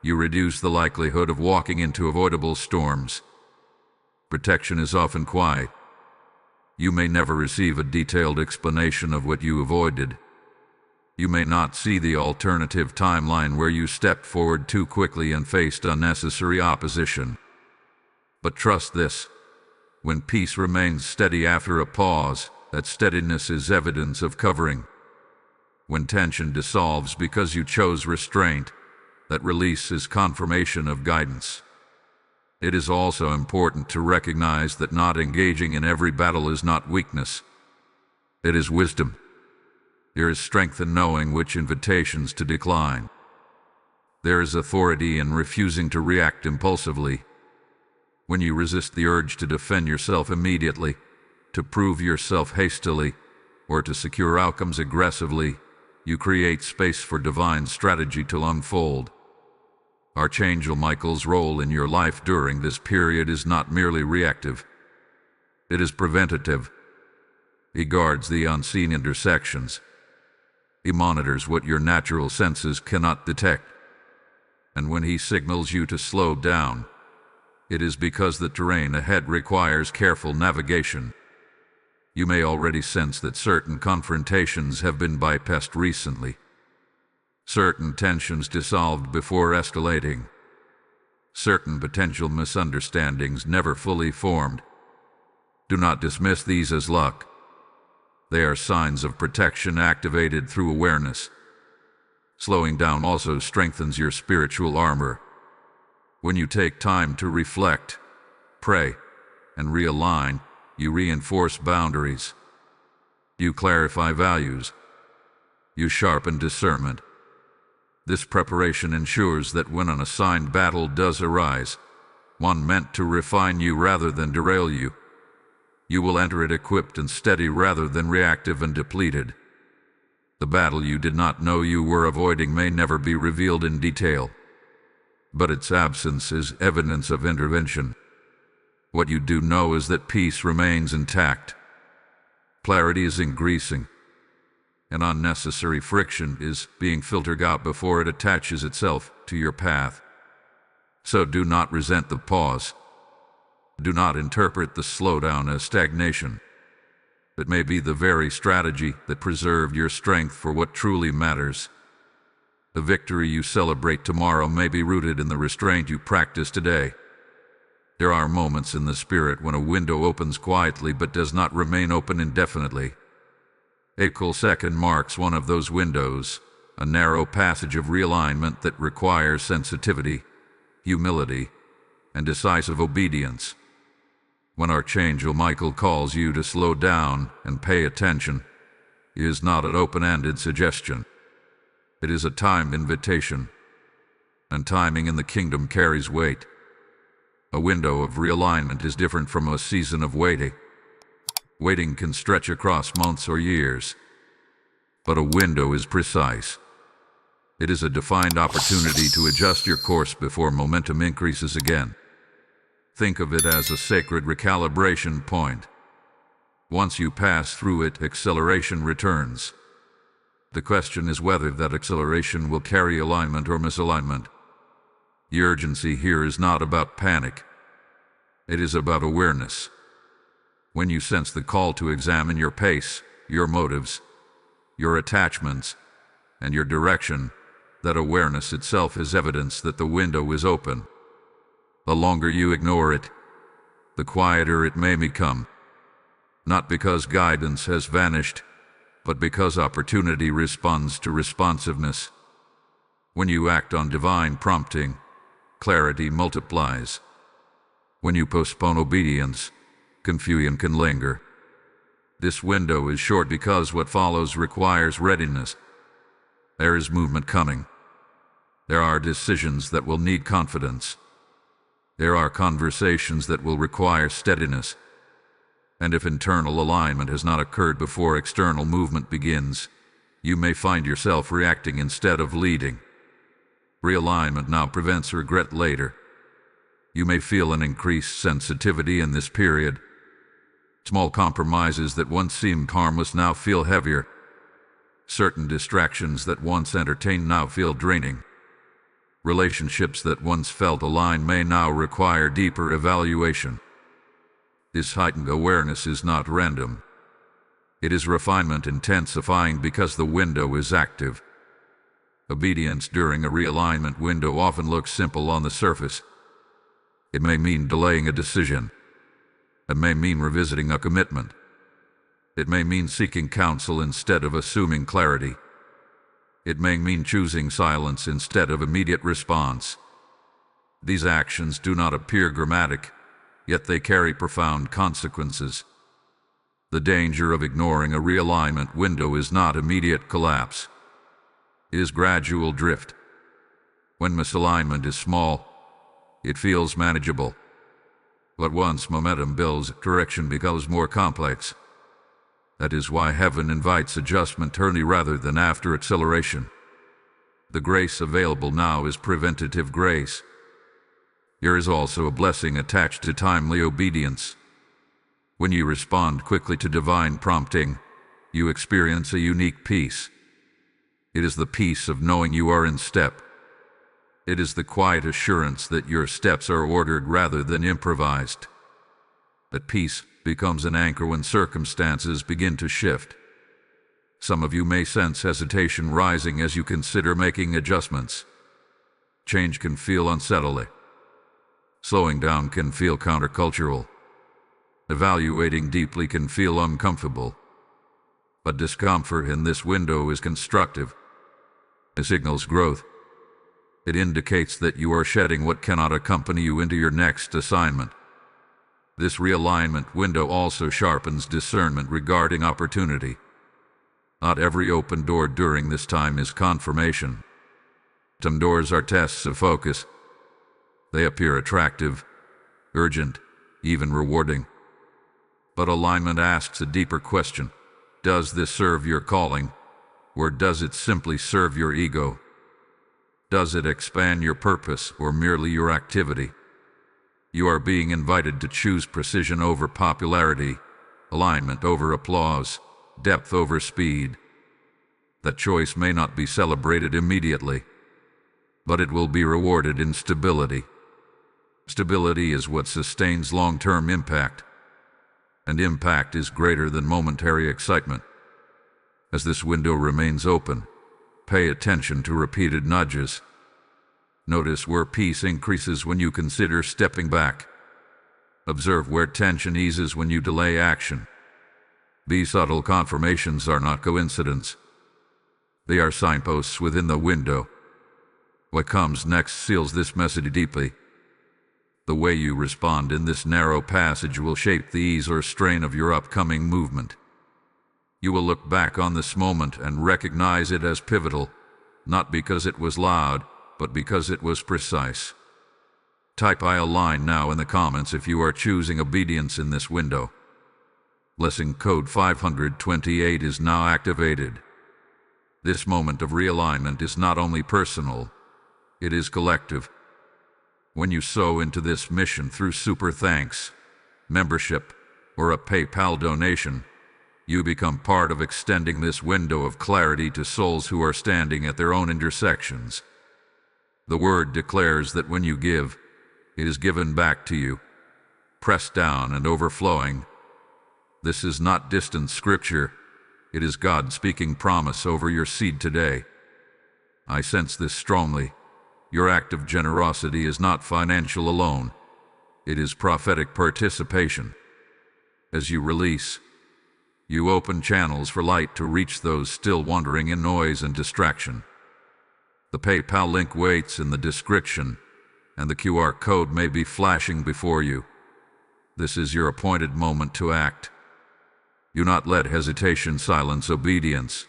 you reduce the likelihood of walking into avoidable storms. Protection is often quiet. You may never receive a detailed explanation of what you avoided. You may not see the alternative timeline where you stepped forward too quickly and faced unnecessary opposition. But trust this. When peace remains steady after a pause, that steadiness is evidence of covering. When tension dissolves because you chose restraint, that release is confirmation of guidance. It is also important to recognize that not engaging in every battle is not weakness. It is wisdom. There is strength in knowing which invitations to decline. There is authority in refusing to react impulsively. When you resist the urge to defend yourself immediately, to prove yourself hastily, or to secure outcomes aggressively, you create space for divine strategy to unfold. Archangel Michael's role in your life during this period is not merely reactive. It is preventative. He guards the unseen intersections. He monitors what your natural senses cannot detect. And when he signals you to slow down, it is because the terrain ahead requires careful navigation. You may already sense that certain confrontations have been bypassed recently. Certain tensions dissolved before escalating. Certain potential misunderstandings never fully formed. Do not dismiss these as luck. They are signs of protection activated through awareness. Slowing down also strengthens your spiritual armor. When you take time to reflect, pray, and realign, you reinforce boundaries. You clarify values. You sharpen discernment. This preparation ensures that when an assigned battle does arise, one meant to refine you rather than derail you, you will enter it equipped and steady rather than reactive and depleted. The battle you did not know you were avoiding may never be revealed in detail, but its absence is evidence of intervention. What you do know is that peace remains intact. Clarity is increasing, and unnecessary friction is being filtered out before it attaches itself to your path. So do not resent the pause. Do not interpret the slowdown as stagnation. It may be the very strategy that preserved your strength for what truly matters. The victory you celebrate tomorrow may be rooted in the restraint you practice today. There are moments in the spirit when a window opens quietly but does not remain open indefinitely. April 2nd marks one of those windows, a narrow passage of realignment that requires sensitivity, humility, and decisive obedience. When Archangel Michael calls you to slow down and pay attention, is not an open-ended suggestion. It is a timed invitation, and timing in the kingdom carries weight. A window of realignment is different from a season of waiting. Waiting can stretch across months or years, but a window is precise. It is a defined opportunity to adjust your course before momentum increases again. Think of it as a sacred recalibration point. Once you pass through it, acceleration returns. The question is whether that acceleration will carry alignment or misalignment. The urgency here is not about panic. It is about awareness. When you sense the call to examine your pace, your motives, your attachments, and your direction, that awareness itself is evidence that the window is open. The longer you ignore it, the quieter it may become. Not because guidance has vanished, but because opportunity responds to responsiveness. When you act on divine prompting, clarity multiplies. When you postpone obedience, confusion can linger. This window is short because what follows requires readiness. There is movement coming. There are decisions that will need confidence. There are conversations that will require steadiness. And if internal alignment has not occurred before external movement begins, you may find yourself reacting instead of leading. Realignment now prevents regret later. You may feel an increased sensitivity in this period. Small compromises that once seemed harmless now feel heavier. Certain distractions that once entertained now feel draining. Relationships that once felt aligned may now require deeper evaluation. This heightened awareness is not random. It is refinement intensifying because the window is active. Obedience during a realignment window often looks simple on the surface. It may mean delaying a decision. It may mean revisiting a commitment. It may mean seeking counsel instead of assuming clarity. It may mean choosing silence instead of immediate response. These actions do not appear dramatic, yet they carry profound consequences. The danger of ignoring a realignment window is not immediate collapse. It is gradual drift. When misalignment is small, it feels manageable. But once momentum builds, direction becomes more complex. That is why heaven invites adjustment early rather than after acceleration. The grace available now is preventative grace. There is also a blessing attached to timely obedience. When you respond quickly to divine prompting, you experience a unique peace. It is the peace of knowing you are in step. It is the quiet assurance that your steps are ordered rather than improvised. That peace becomes an anchor when circumstances begin to shift. Some of you may sense hesitation rising as you consider making adjustments. Change can feel unsettling. Slowing down can feel countercultural. Evaluating deeply can feel uncomfortable. But discomfort in this window is constructive. It signals growth. It indicates that you are shedding what cannot accompany you into your next assignment. This realignment window also sharpens discernment regarding opportunity. Not every open door during this time is confirmation. Some doors are tests of focus. They appear attractive, urgent, even rewarding. But alignment asks a deeper question. Does this serve your calling, or does it simply serve your ego? Does it expand your purpose or merely your activity? You are being invited to choose precision over popularity, alignment over applause, depth over speed. That choice may not be celebrated immediately, but it will be rewarded in stability. Stability is what sustains long-term impact, and impact is greater than momentary excitement. As this window remains open, pay attention to repeated nudges. Notice where peace increases when you consider stepping back. Observe where tension eases when you delay action. These subtle confirmations are not coincidence. They are signposts within the window. What comes next seals this message deeply. The way you respond in this narrow passage will shape the ease or strain of your upcoming movement. You will look back on this moment and recognize it as pivotal, not because it was loud, but because it was precise. Type "I align" now in the comments if you are choosing obedience in this window. Blessing code 528 is now activated. This moment of realignment is not only personal, it is collective. When you sow into this mission through super thanks, membership, or a PayPal donation, you become part of extending this window of clarity to souls who are standing at their own intersections. The Word declares that when you give, it is given back to you, pressed down and overflowing. This is not distant scripture. It is God speaking promise over your seed today. I sense this strongly. Your act of generosity is not financial alone. It is prophetic participation. As you release, you open channels for light to reach those still wandering in noise and distraction. The PayPal link waits in the description, and the QR code may be flashing before you. This is your appointed moment to act. Do not let hesitation silence obedience.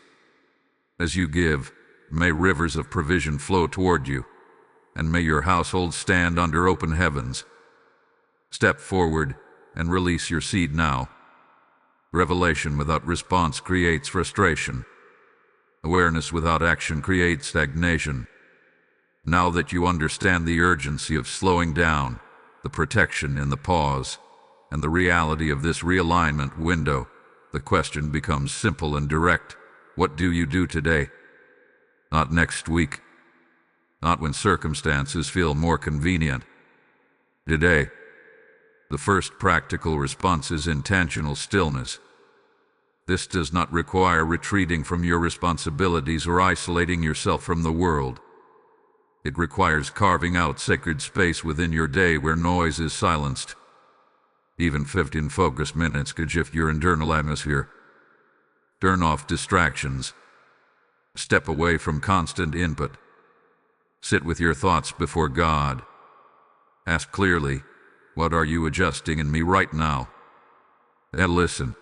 As you give, may rivers of provision flow toward you, and may your household stand under open heavens. Step forward and release your seed now. Revelation without response creates frustration. Awareness without action creates stagnation. Now that you understand the urgency of slowing down, the protection in the pause, and the reality of this realignment window, the question becomes simple and direct. What do you do today? Not next week. Not when circumstances feel more convenient. Today. The first practical response is intentional stillness. This does not require retreating from your responsibilities or isolating yourself from the world. It requires carving out sacred space within your day where noise is silenced. Even 15 focused minutes could shift your internal atmosphere. Turn off distractions. Step away from constant input. Sit with your thoughts before God. Ask clearly, what are you adjusting in me right now? And listen.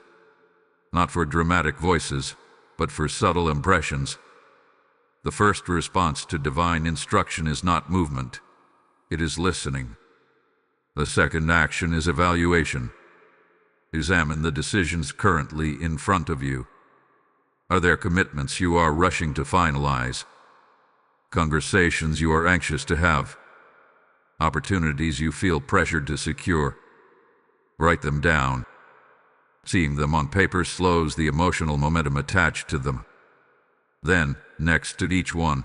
Not for dramatic voices, but for subtle impressions. The first response to divine instruction is not movement. It is listening. The second action is evaluation. Examine the decisions currently in front of you. Are there commitments you are rushing to finalize? Conversations you are anxious to have? Opportunities you feel pressured to secure? Write them down. Seeing them on paper slows the emotional momentum attached to them. Then, next to each one,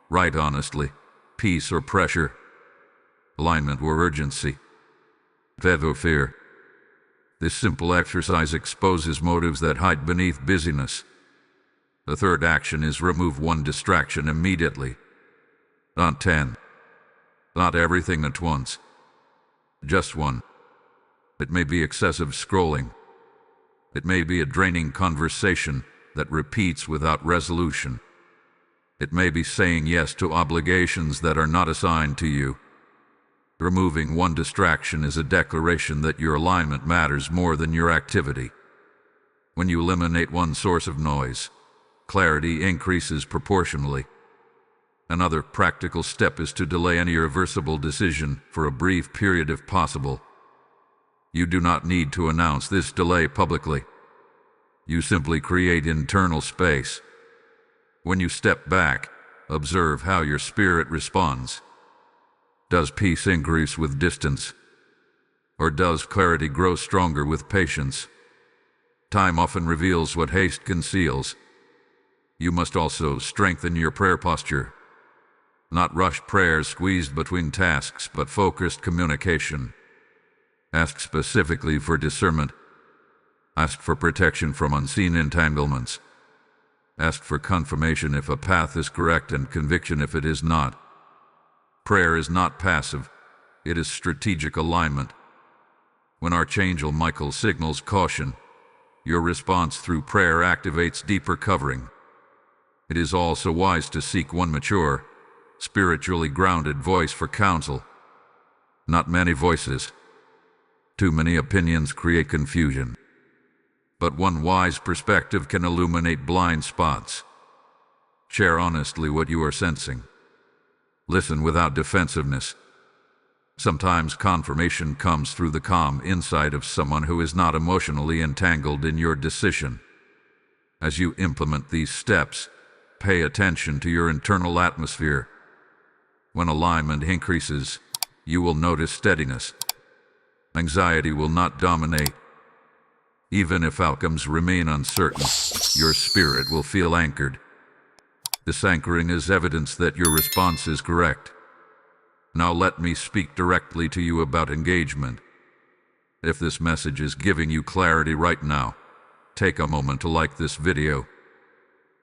write honestly, peace or pressure, alignment or urgency, faith or fear. This simple exercise exposes motives that hide beneath busyness. The third action is remove one distraction immediately. Not 10. Not everything at once. Just one. It may be excessive scrolling. It may be a draining conversation that repeats without resolution. It may be saying yes to obligations that are not assigned to you. Removing one distraction is a declaration that your alignment matters more than your activity. When you eliminate one source of noise, clarity increases proportionally. Another practical step is to delay any irreversible decision for a brief period if possible. You do not need to announce this delay publicly. You simply create internal space. When you step back, observe how your spirit responds. Does peace increase with distance? Or does clarity grow stronger with patience? Time often reveals what haste conceals. You must also strengthen your prayer posture. Not rushed prayers squeezed between tasks, but focused communication. Ask specifically for discernment. Ask for protection from unseen entanglements. Ask for confirmation if a path is correct and conviction if it is not. Prayer is not passive. It is strategic alignment. When Archangel Michael signals caution, your response through prayer activates deeper covering. It is also wise to seek one mature, spiritually grounded voice for counsel. Not many voices. Too many opinions create confusion. but one wise perspective can illuminate blind spots. Share honestly what you are sensing. Listen without defensiveness. Sometimes confirmation comes through the calm insight of someone who is not emotionally entangled in your decision. As you implement these steps, pay attention to your internal atmosphere. When alignment increases, you will notice steadiness. Anxiety will not dominate. Even if outcomes remain uncertain, your spirit will feel anchored. This anchoring is evidence that your response is correct. Now let me speak directly to you about engagement. If this message is giving you clarity right now, take a moment to like this video.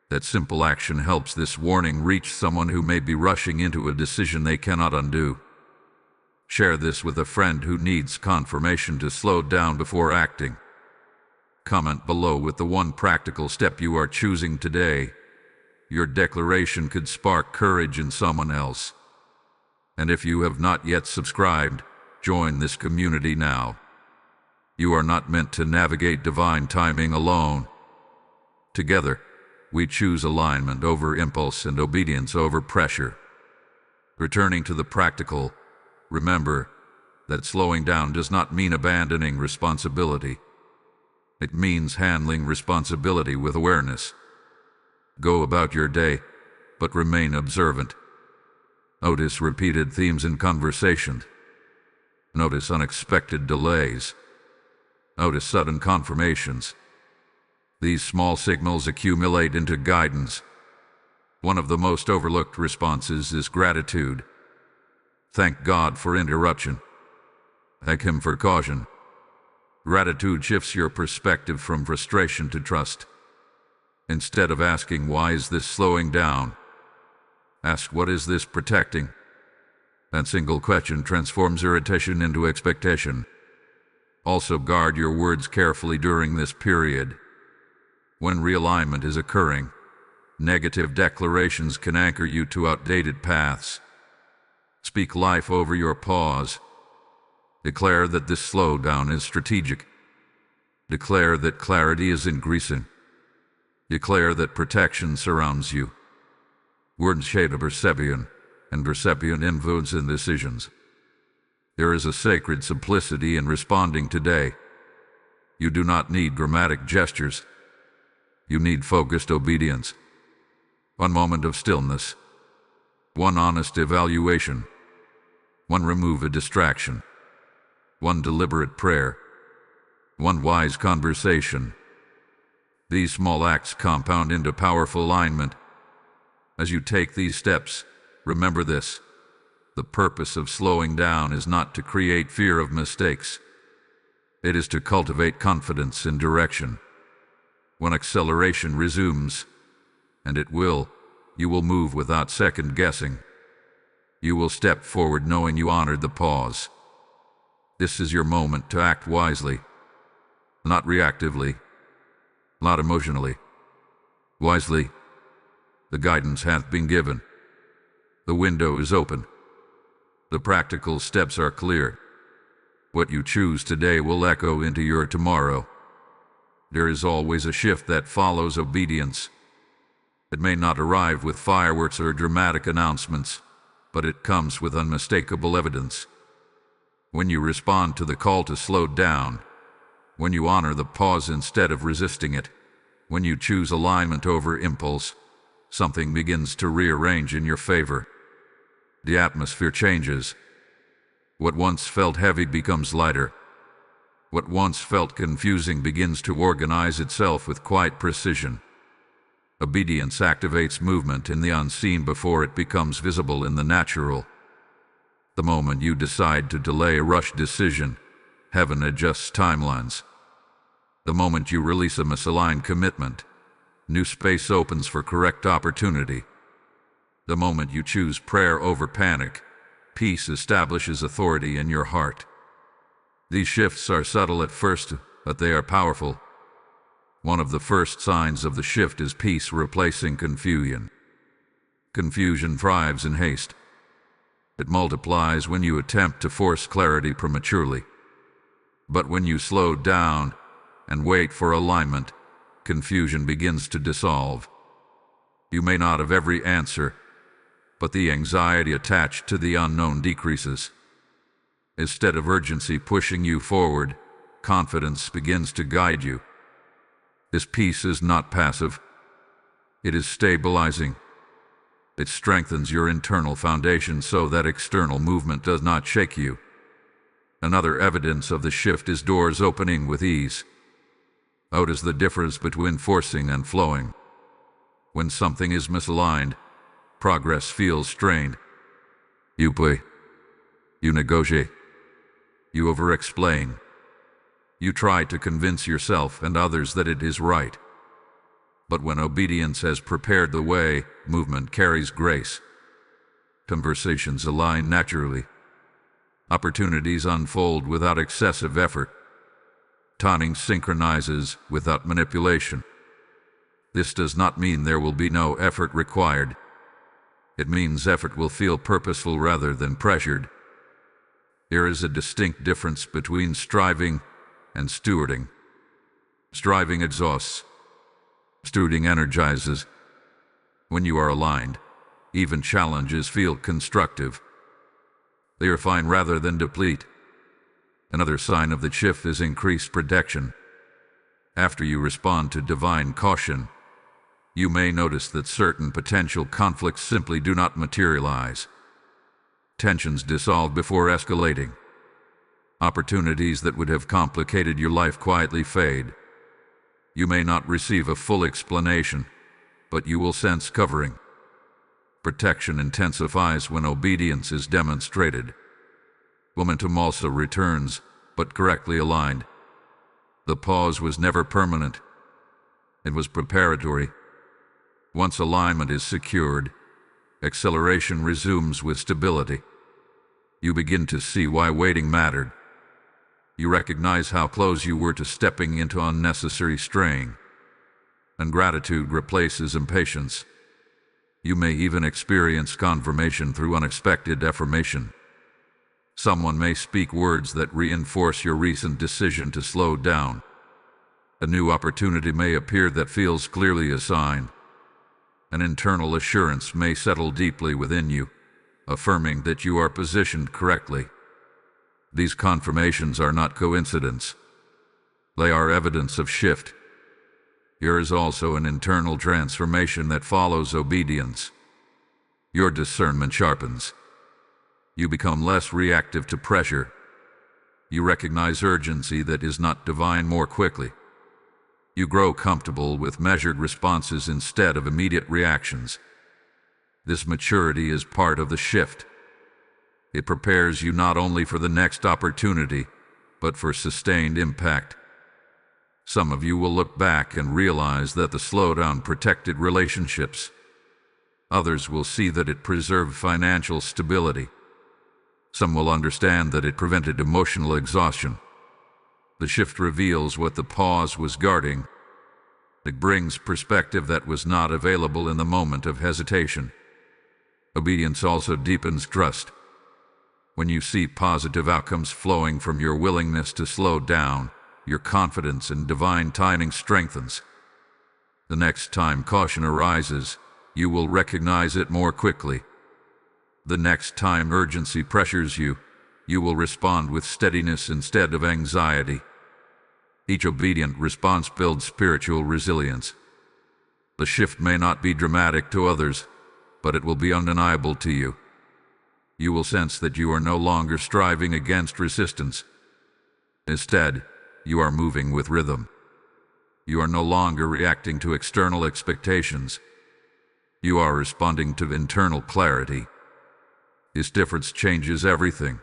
That simple action helps this warning reach someone who may be rushing into a decision they cannot undo. Share this with a friend who needs confirmation to slow down before acting. Comment below with the one practical step you are choosing today. Your declaration could spark courage in someone else. And if you have not yet subscribed, join this community now. You are not meant to navigate divine timing alone. Together, we choose alignment over impulse and obedience over pressure. Returning to the practical, remember that slowing down does not mean abandoning responsibility. It means handling responsibility with awareness. Go about your day, but remain observant. Notice repeated themes in conversation. Notice unexpected delays. Notice sudden confirmations. These small signals accumulate into guidance. One of the most overlooked responses is gratitude. Thank God for interruption. Thank Him for caution. Gratitude shifts your perspective from frustration to trust. Instead of asking, "Why is this slowing down?" ask, "What is this protecting?" That single question transforms irritation into expectation. Also, guard your words carefully during this period. When realignment is occurring, negative declarations can anchor you to outdated paths. Speak life over your pause. Declare that this slowdown is strategic. Declare that clarity is increasing. Declare that protection surrounds you. Words shape a perception, and perception influences decisions. There is a sacred simplicity in responding today. You do not need dramatic gestures. You need focused obedience. One moment of stillness. One honest evaluation. One remove a distraction. One deliberate prayer. One wise conversation. These small acts compound into powerful alignment. As you take these steps, remember this. The purpose of slowing down is not to create fear of mistakes. It is to cultivate confidence in direction. When acceleration resumes, and it will, you will move without second guessing. You will step forward knowing you honored the pause. This is your moment to act wisely, not reactively, not emotionally. Wisely. The guidance hath been given. The window is open. The practical steps are clear. What you choose today will echo into your tomorrow. There is always a shift that follows obedience. It may not arrive with fireworks or dramatic announcements, but it comes with unmistakable evidence. When you respond to the call to slow down, when you honor the pause instead of resisting it, when you choose alignment over impulse, something begins to rearrange in your favor. The atmosphere changes. What once felt heavy becomes lighter. What once felt confusing begins to organize itself with quiet precision. Obedience activates movement in the unseen before it becomes visible in the natural. The moment you decide to delay a rushed decision, heaven adjusts timelines. The moment you release a misaligned commitment, new space opens for correct opportunity. The moment you choose prayer over panic, peace establishes authority in your heart. These shifts are subtle at first, but they are powerful. One of the first signs of the shift is peace replacing confusion. Confusion thrives in haste. It multiplies when you attempt to force clarity prematurely. But when you slow down, and wait for alignment, confusion begins to dissolve. You may not have every answer, but the anxiety attached to the unknown decreases. Instead of urgency pushing you forward, confidence begins to guide you. This peace is not passive. It is stabilizing. It strengthens your internal foundation so that external movement does not shake you. Another evidence of the shift is doors opening with ease. Notice the difference between forcing and flowing. When something is misaligned, progress feels strained. You play. You negotiate. You over-explain. You try to convince yourself and others that it is right. But when obedience has prepared the way, movement carries grace. Conversations align naturally. Opportunities unfold without excessive effort. Timing synchronizes without manipulation. This does not mean there will be no effort required. It means effort will feel purposeful rather than pressured. There is a distinct difference between striving and stewarding. Striving exhausts. Stewarding energizes. When you are aligned, even challenges feel constructive. They refine rather than deplete. Another sign of the shift is increased protection. After you respond to divine caution, you may notice that certain potential conflicts simply do not materialize. Tensions dissolve before escalating. Opportunities that would have complicated your life quietly fade. You may not receive a full explanation, but you will sense covering. Protection intensifies when obedience is demonstrated. Momentum also returns, but correctly aligned. The pause was never permanent. It was preparatory. Once alignment is secured, acceleration resumes with stability. You begin to see why waiting mattered. You recognize how close you were to stepping into unnecessary strain. And gratitude replaces impatience. You may even experience confirmation through unexpected affirmation. Someone may speak words that reinforce your recent decision to slow down. A new opportunity may appear that feels clearly a sign. An internal assurance may settle deeply within you, affirming that you are positioned correctly. These confirmations are not coincidence. They are evidence of shift. There is also an internal transformation that follows obedience. Your discernment sharpens. You become less reactive to pressure. You recognize urgency that is not divine more quickly. You grow comfortable with measured responses instead of immediate reactions. This maturity is part of the shift. It prepares you not only for the next opportunity, but for sustained impact. Some of you will look back and realize that the slowdown protected relationships. Others will see that it preserved financial stability. Some will understand that it prevented emotional exhaustion. The shift reveals what the pause was guarding. It brings perspective that was not available in the moment of hesitation. Obedience also deepens trust. When you see positive outcomes flowing from your willingness to slow down, your confidence in divine timing strengthens. The next time caution arises, you will recognize it more quickly. The next time urgency pressures you, you will respond with steadiness instead of anxiety. Each obedient response builds spiritual resilience. The shift may not be dramatic to others, but it will be undeniable to you. You will sense that you are no longer striving against resistance. Instead, you are moving with rhythm. You are no longer reacting to external expectations. You are responding to internal clarity. This difference changes everything.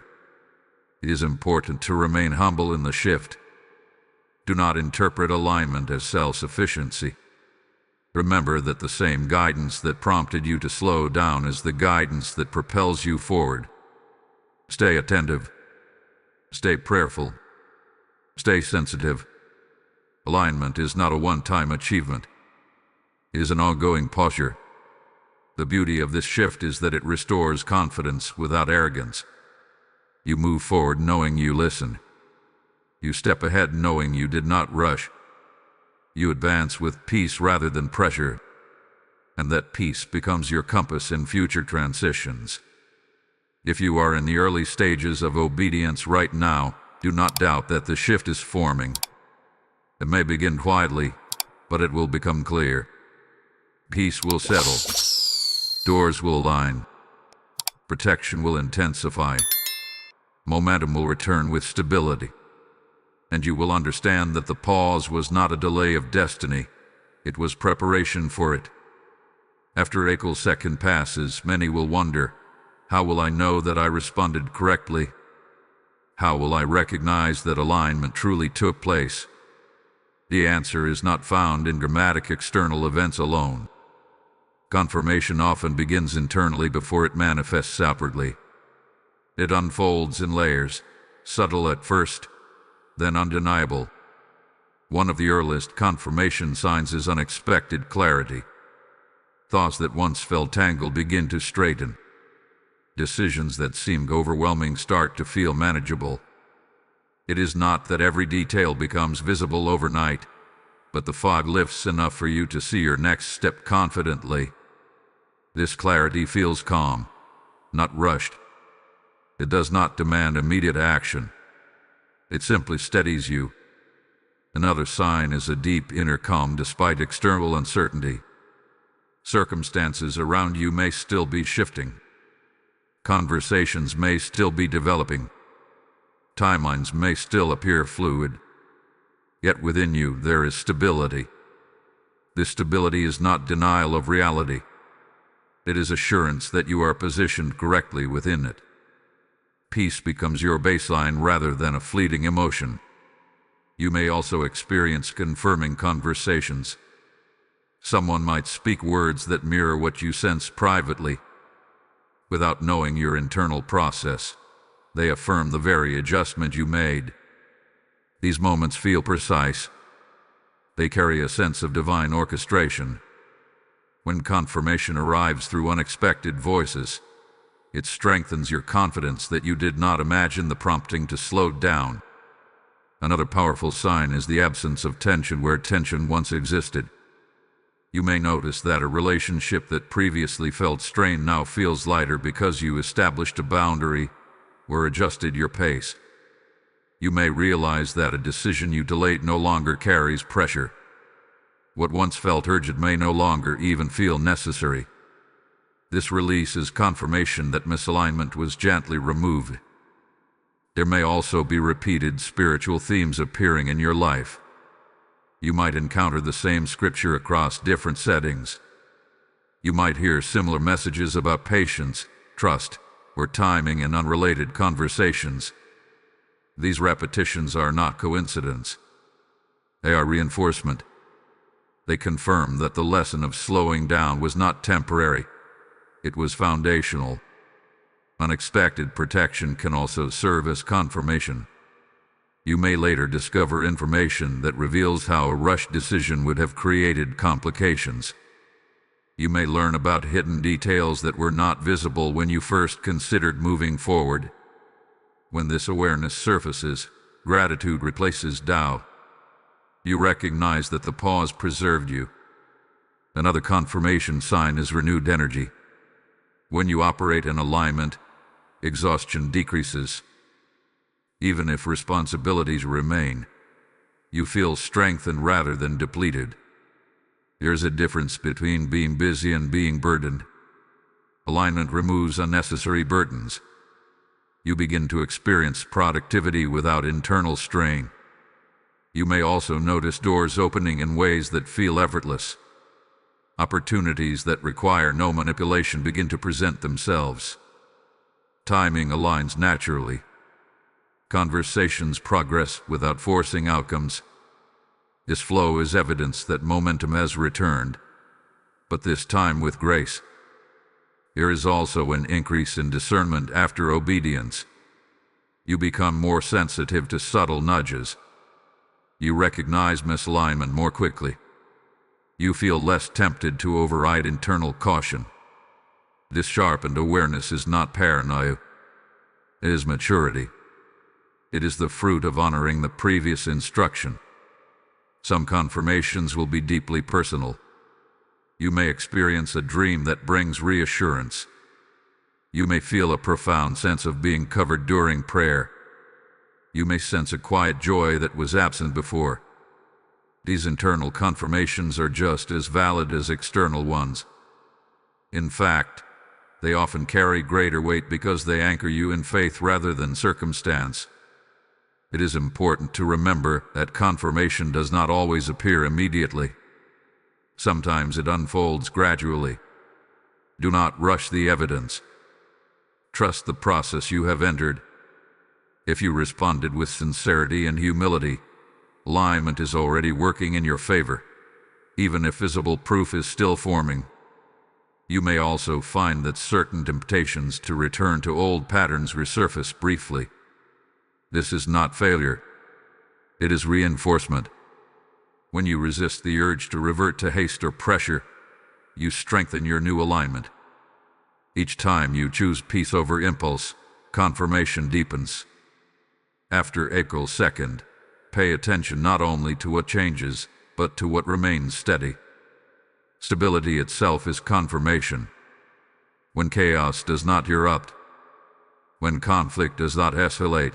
It is important to remain humble in the shift. Do not interpret alignment as self-sufficiency. Remember that the same guidance that prompted you to slow down is the guidance that propels you forward. Stay attentive. Stay prayerful. Stay sensitive. Alignment is not a one-time achievement. It is an ongoing posture. The beauty of this shift is that it restores confidence without arrogance. You move forward knowing you listen. You step ahead knowing you did not rush. You advance with peace rather than pressure, and that peace becomes your compass in future transitions. If you are in the early stages of obedience right now, do not doubt that the shift is forming. It may begin quietly, but it will become clear. Peace will settle. Doors will align. Protection will intensify. Momentum will return with stability. And you will understand that the pause was not a delay of destiny. It was preparation for it. After a second passes, many will wonder, how will I know that I responded correctly? How will I recognize that alignment truly took place? The answer is not found in dramatic external events alone. Confirmation often begins internally before it manifests outwardly. It unfolds in layers, subtle at first, then undeniable. One of the earliest confirmation signs is unexpected clarity. Thoughts that once felt tangled begin to straighten. Decisions that seemed overwhelming start to feel manageable. It is not that every detail becomes visible overnight, but the fog lifts enough for you to see your next step confidently. This clarity feels calm, not rushed. It does not demand immediate action. It simply steadies you. Another sign is a deep inner calm despite external uncertainty. Circumstances around you may still be shifting. Conversations may still be developing. Timelines may still appear fluid. Yet within you there is stability. This stability is not denial of reality. It is assurance that you are positioned correctly within it. Peace becomes your baseline rather than a fleeting emotion. You may also experience confirming conversations. Someone might speak words that mirror what you sense privately. Without knowing your internal process, they affirm the very adjustment you made. These moments feel precise. They carry a sense of divine orchestration. When confirmation arrives through unexpected voices, it strengthens your confidence that you did not imagine the prompting to slow down. Another powerful sign is the absence of tension where tension once existed. You may notice that a relationship that previously felt strained now feels lighter because you established a boundary or adjusted your pace. You may realize that a decision you delayed no longer carries pressure. What once felt urgent may no longer even feel necessary. This release is confirmation that misalignment was gently removed. There may also be repeated spiritual themes appearing in your life. You might encounter the same scripture across different settings. You might hear similar messages about patience, trust, or timing in unrelated conversations. These repetitions are not coincidence. They are reinforcement. They confirm that the lesson of slowing down was not temporary. It was foundational. Unexpected protection can also serve as confirmation. You may later discover information that reveals how a rushed decision would have created complications. You may learn about hidden details that were not visible when you first considered moving forward. When this awareness surfaces, gratitude replaces doubt. You recognize that the pause preserved you. Another confirmation sign is renewed energy. When you operate in alignment, exhaustion decreases. Even if responsibilities remain, you feel strengthened rather than depleted. There's a difference between being busy and being burdened. Alignment removes unnecessary burdens. You begin to experience productivity without internal strain. You may also notice doors opening in ways that feel effortless. Opportunities that require no manipulation begin to present themselves. Timing aligns naturally. Conversations progress without forcing outcomes. This flow is evidence that momentum has returned, but this time with grace. There is also an increase in discernment after obedience. You become more sensitive to subtle nudges. You recognize misalignment more quickly. You feel less tempted to override internal caution. This sharpened awareness is not paranoia. It is maturity. It is the fruit of honoring the previous instruction. Some confirmations will be deeply personal. You may experience a dream that brings reassurance. You may feel a profound sense of being covered during prayer. You may sense a quiet joy that was absent before. These internal confirmations are just as valid as external ones. In fact, they often carry greater weight because they anchor you in faith rather than circumstance. It is important to remember that confirmation does not always appear immediately. Sometimes it unfolds gradually. Do not rush the evidence. Trust the process you have entered. If you responded with sincerity and humility, alignment is already working in your favor, even if visible proof is still forming. You may also find that certain temptations to return to old patterns resurface briefly. This is not failure. It is reinforcement. When you resist the urge to revert to haste or pressure, you strengthen your new alignment. Each time you choose peace over impulse, confirmation deepens. After April 2nd, pay attention not only to what changes, but to what remains steady. Stability itself is confirmation. When chaos does not erupt, when conflict does not escalate,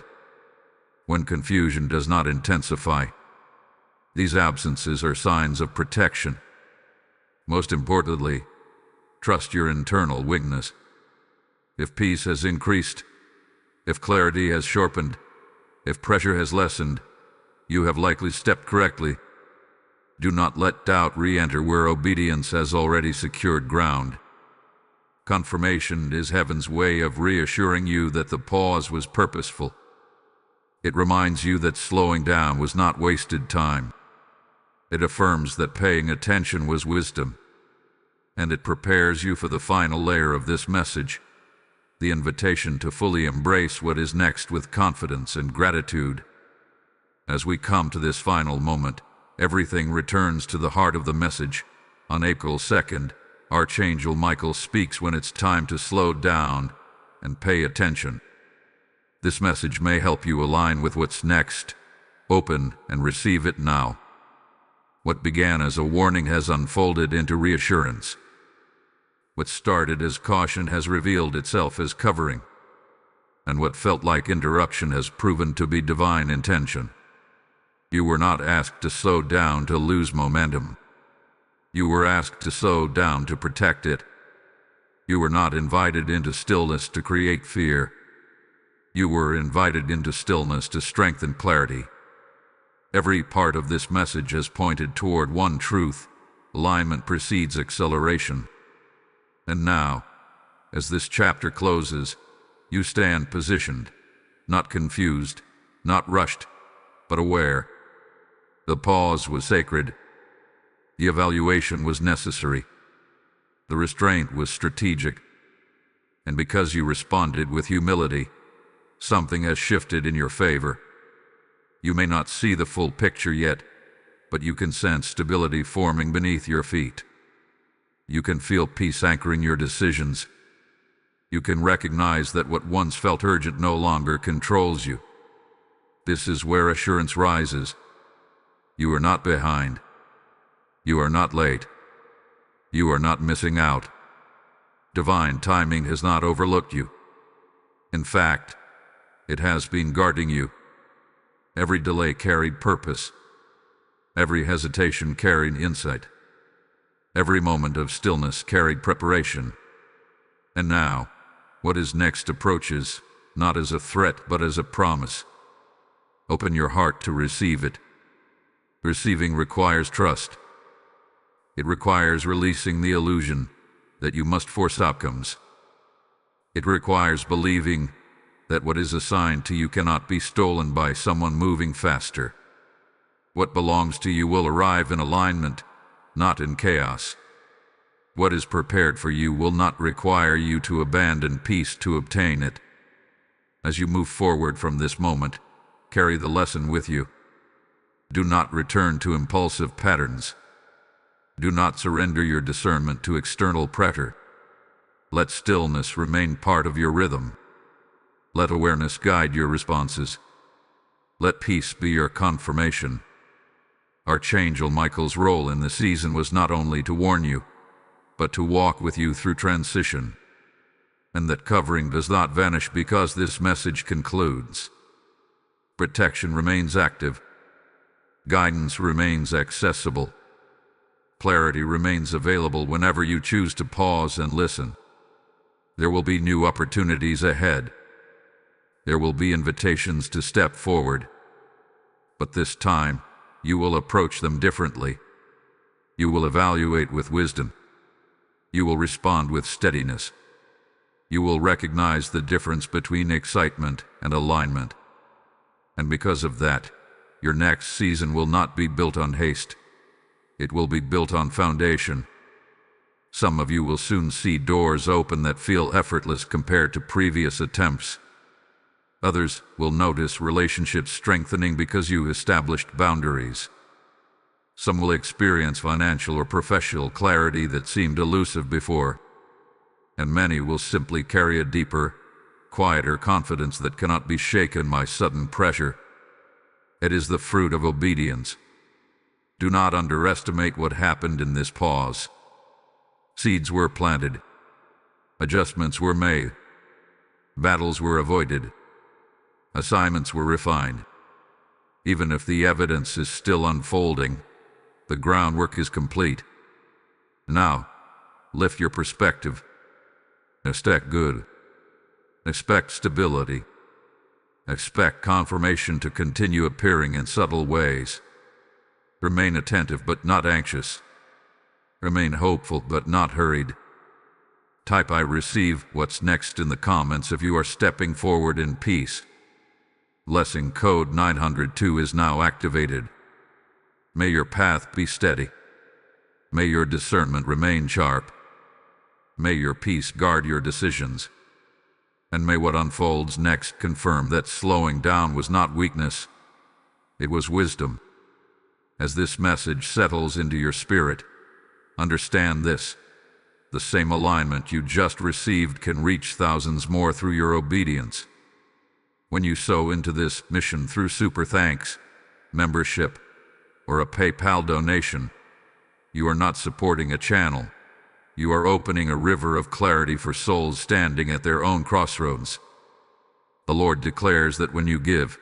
when confusion does not intensify, these absences are signs of protection. Most importantly, trust your internal witness. If peace has increased, if clarity has sharpened, if pressure has lessened, you have likely stepped correctly. Do not let doubt re-enter where obedience has already secured ground. Confirmation is heaven's way of reassuring you that the pause was purposeful. It reminds you that slowing down was not wasted time. It affirms that paying attention was wisdom. And it prepares you for the final layer of this message, the invitation to fully embrace what is next with confidence and gratitude. As we come to this final moment, everything returns to the heart of the message. On April 2nd, Archangel Michael speaks when it's time to slow down and pay attention. This message may help you align with what's next. Open and receive it now. What began as a warning has unfolded into reassurance. What started as caution has revealed itself as covering. And what felt like interruption has proven to be divine intention. You were not asked to slow down to lose momentum. You were asked to slow down to protect it. You were not invited into stillness to create fear. You were invited into stillness to strengthen clarity. Every part of this message has pointed toward one truth: alignment precedes acceleration. And now, as this chapter closes, you stand positioned, not confused, not rushed, but aware. The pause was sacred. The evaluation was necessary. The restraint was strategic. And because you responded with humility, something has shifted in your favor. You may not see the full picture yet, but you can sense stability forming beneath your feet. You can feel peace anchoring your decisions. You can recognize that what once felt urgent no longer controls you. This is where assurance rises. You are not behind. You are not late. You are not missing out. Divine timing has not overlooked you. In fact, it has been guarding you. Every delay carried purpose. Every hesitation carried insight. Every moment of stillness carried preparation. And now, what is next approaches, not as a threat but as a promise. Open your heart to receive it. Receiving requires trust. It requires releasing the illusion that you must force outcomes. It requires believing that what is assigned to you cannot be stolen by someone moving faster. What belongs to you will arrive in alignment, not in chaos. What is prepared for you will not require you to abandon peace to obtain it. As you move forward from this moment, carry the lesson with you. Do not return to impulsive patterns. Do not surrender your discernment to external pressure. Let stillness remain part of your rhythm. Let awareness guide your responses. Let peace be your confirmation. Archangel Michael's role in this season was not only to warn you, but to walk with you through transition. And that covering does not vanish because this message concludes. Protection remains active. Guidance remains accessible. Clarity remains available whenever you choose to pause and listen. There will be new opportunities ahead. There will be invitations to step forward. But this time, you will approach them differently. You will evaluate with wisdom. You will respond with steadiness. You will recognize the difference between excitement and alignment. And because of that, your next season will not be built on haste. It will be built on foundation. Some of you will soon see doors open that feel effortless compared to previous attempts. Others will notice relationships strengthening because you established boundaries. Some will experience financial or professional clarity that seemed elusive before. And many will simply carry a deeper, quieter confidence that cannot be shaken by sudden pressure. It is the fruit of obedience. Do not underestimate what happened in this pause. Seeds were planted. Adjustments were made. Battles were avoided. Assignments were refined. Even if the evidence is still unfolding, the groundwork is complete. Now, lift your perspective. Expect good. Expect stability. Expect confirmation to continue appearing in subtle ways. Remain attentive but not anxious. Remain hopeful but not hurried. Type "I receive" what's next in the comments if you are stepping forward in peace. Blessing code 902 is now activated. May your path be steady. May your discernment remain sharp. May your peace guard your decisions. And may what unfolds next confirm that slowing down was not weakness. It was wisdom. As this message settles into your spirit, understand this. The same alignment you just received can reach thousands more through your obedience. When you sow into this mission through super thanks, membership, or a PayPal donation, you are not supporting a channel. You are opening a river of clarity for souls standing at their own crossroads. The Lord declares that when you give,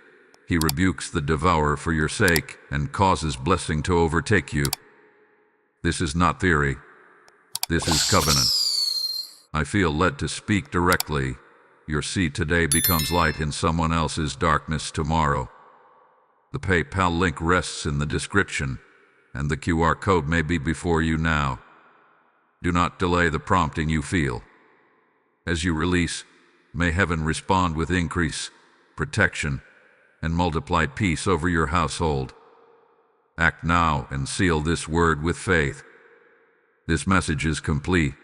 He rebukes the devourer for your sake and causes blessing to overtake you. This is not theory. This is covenant. I feel led to speak directly. Your seed today becomes light in someone else's darkness tomorrow. The PayPal link rests in the description, and the QR code may be before you now. Do not delay the prompting you feel. As you release, may heaven respond with increase, protection, and multiplied peace over your household. Act now and seal this word with faith. This message is complete.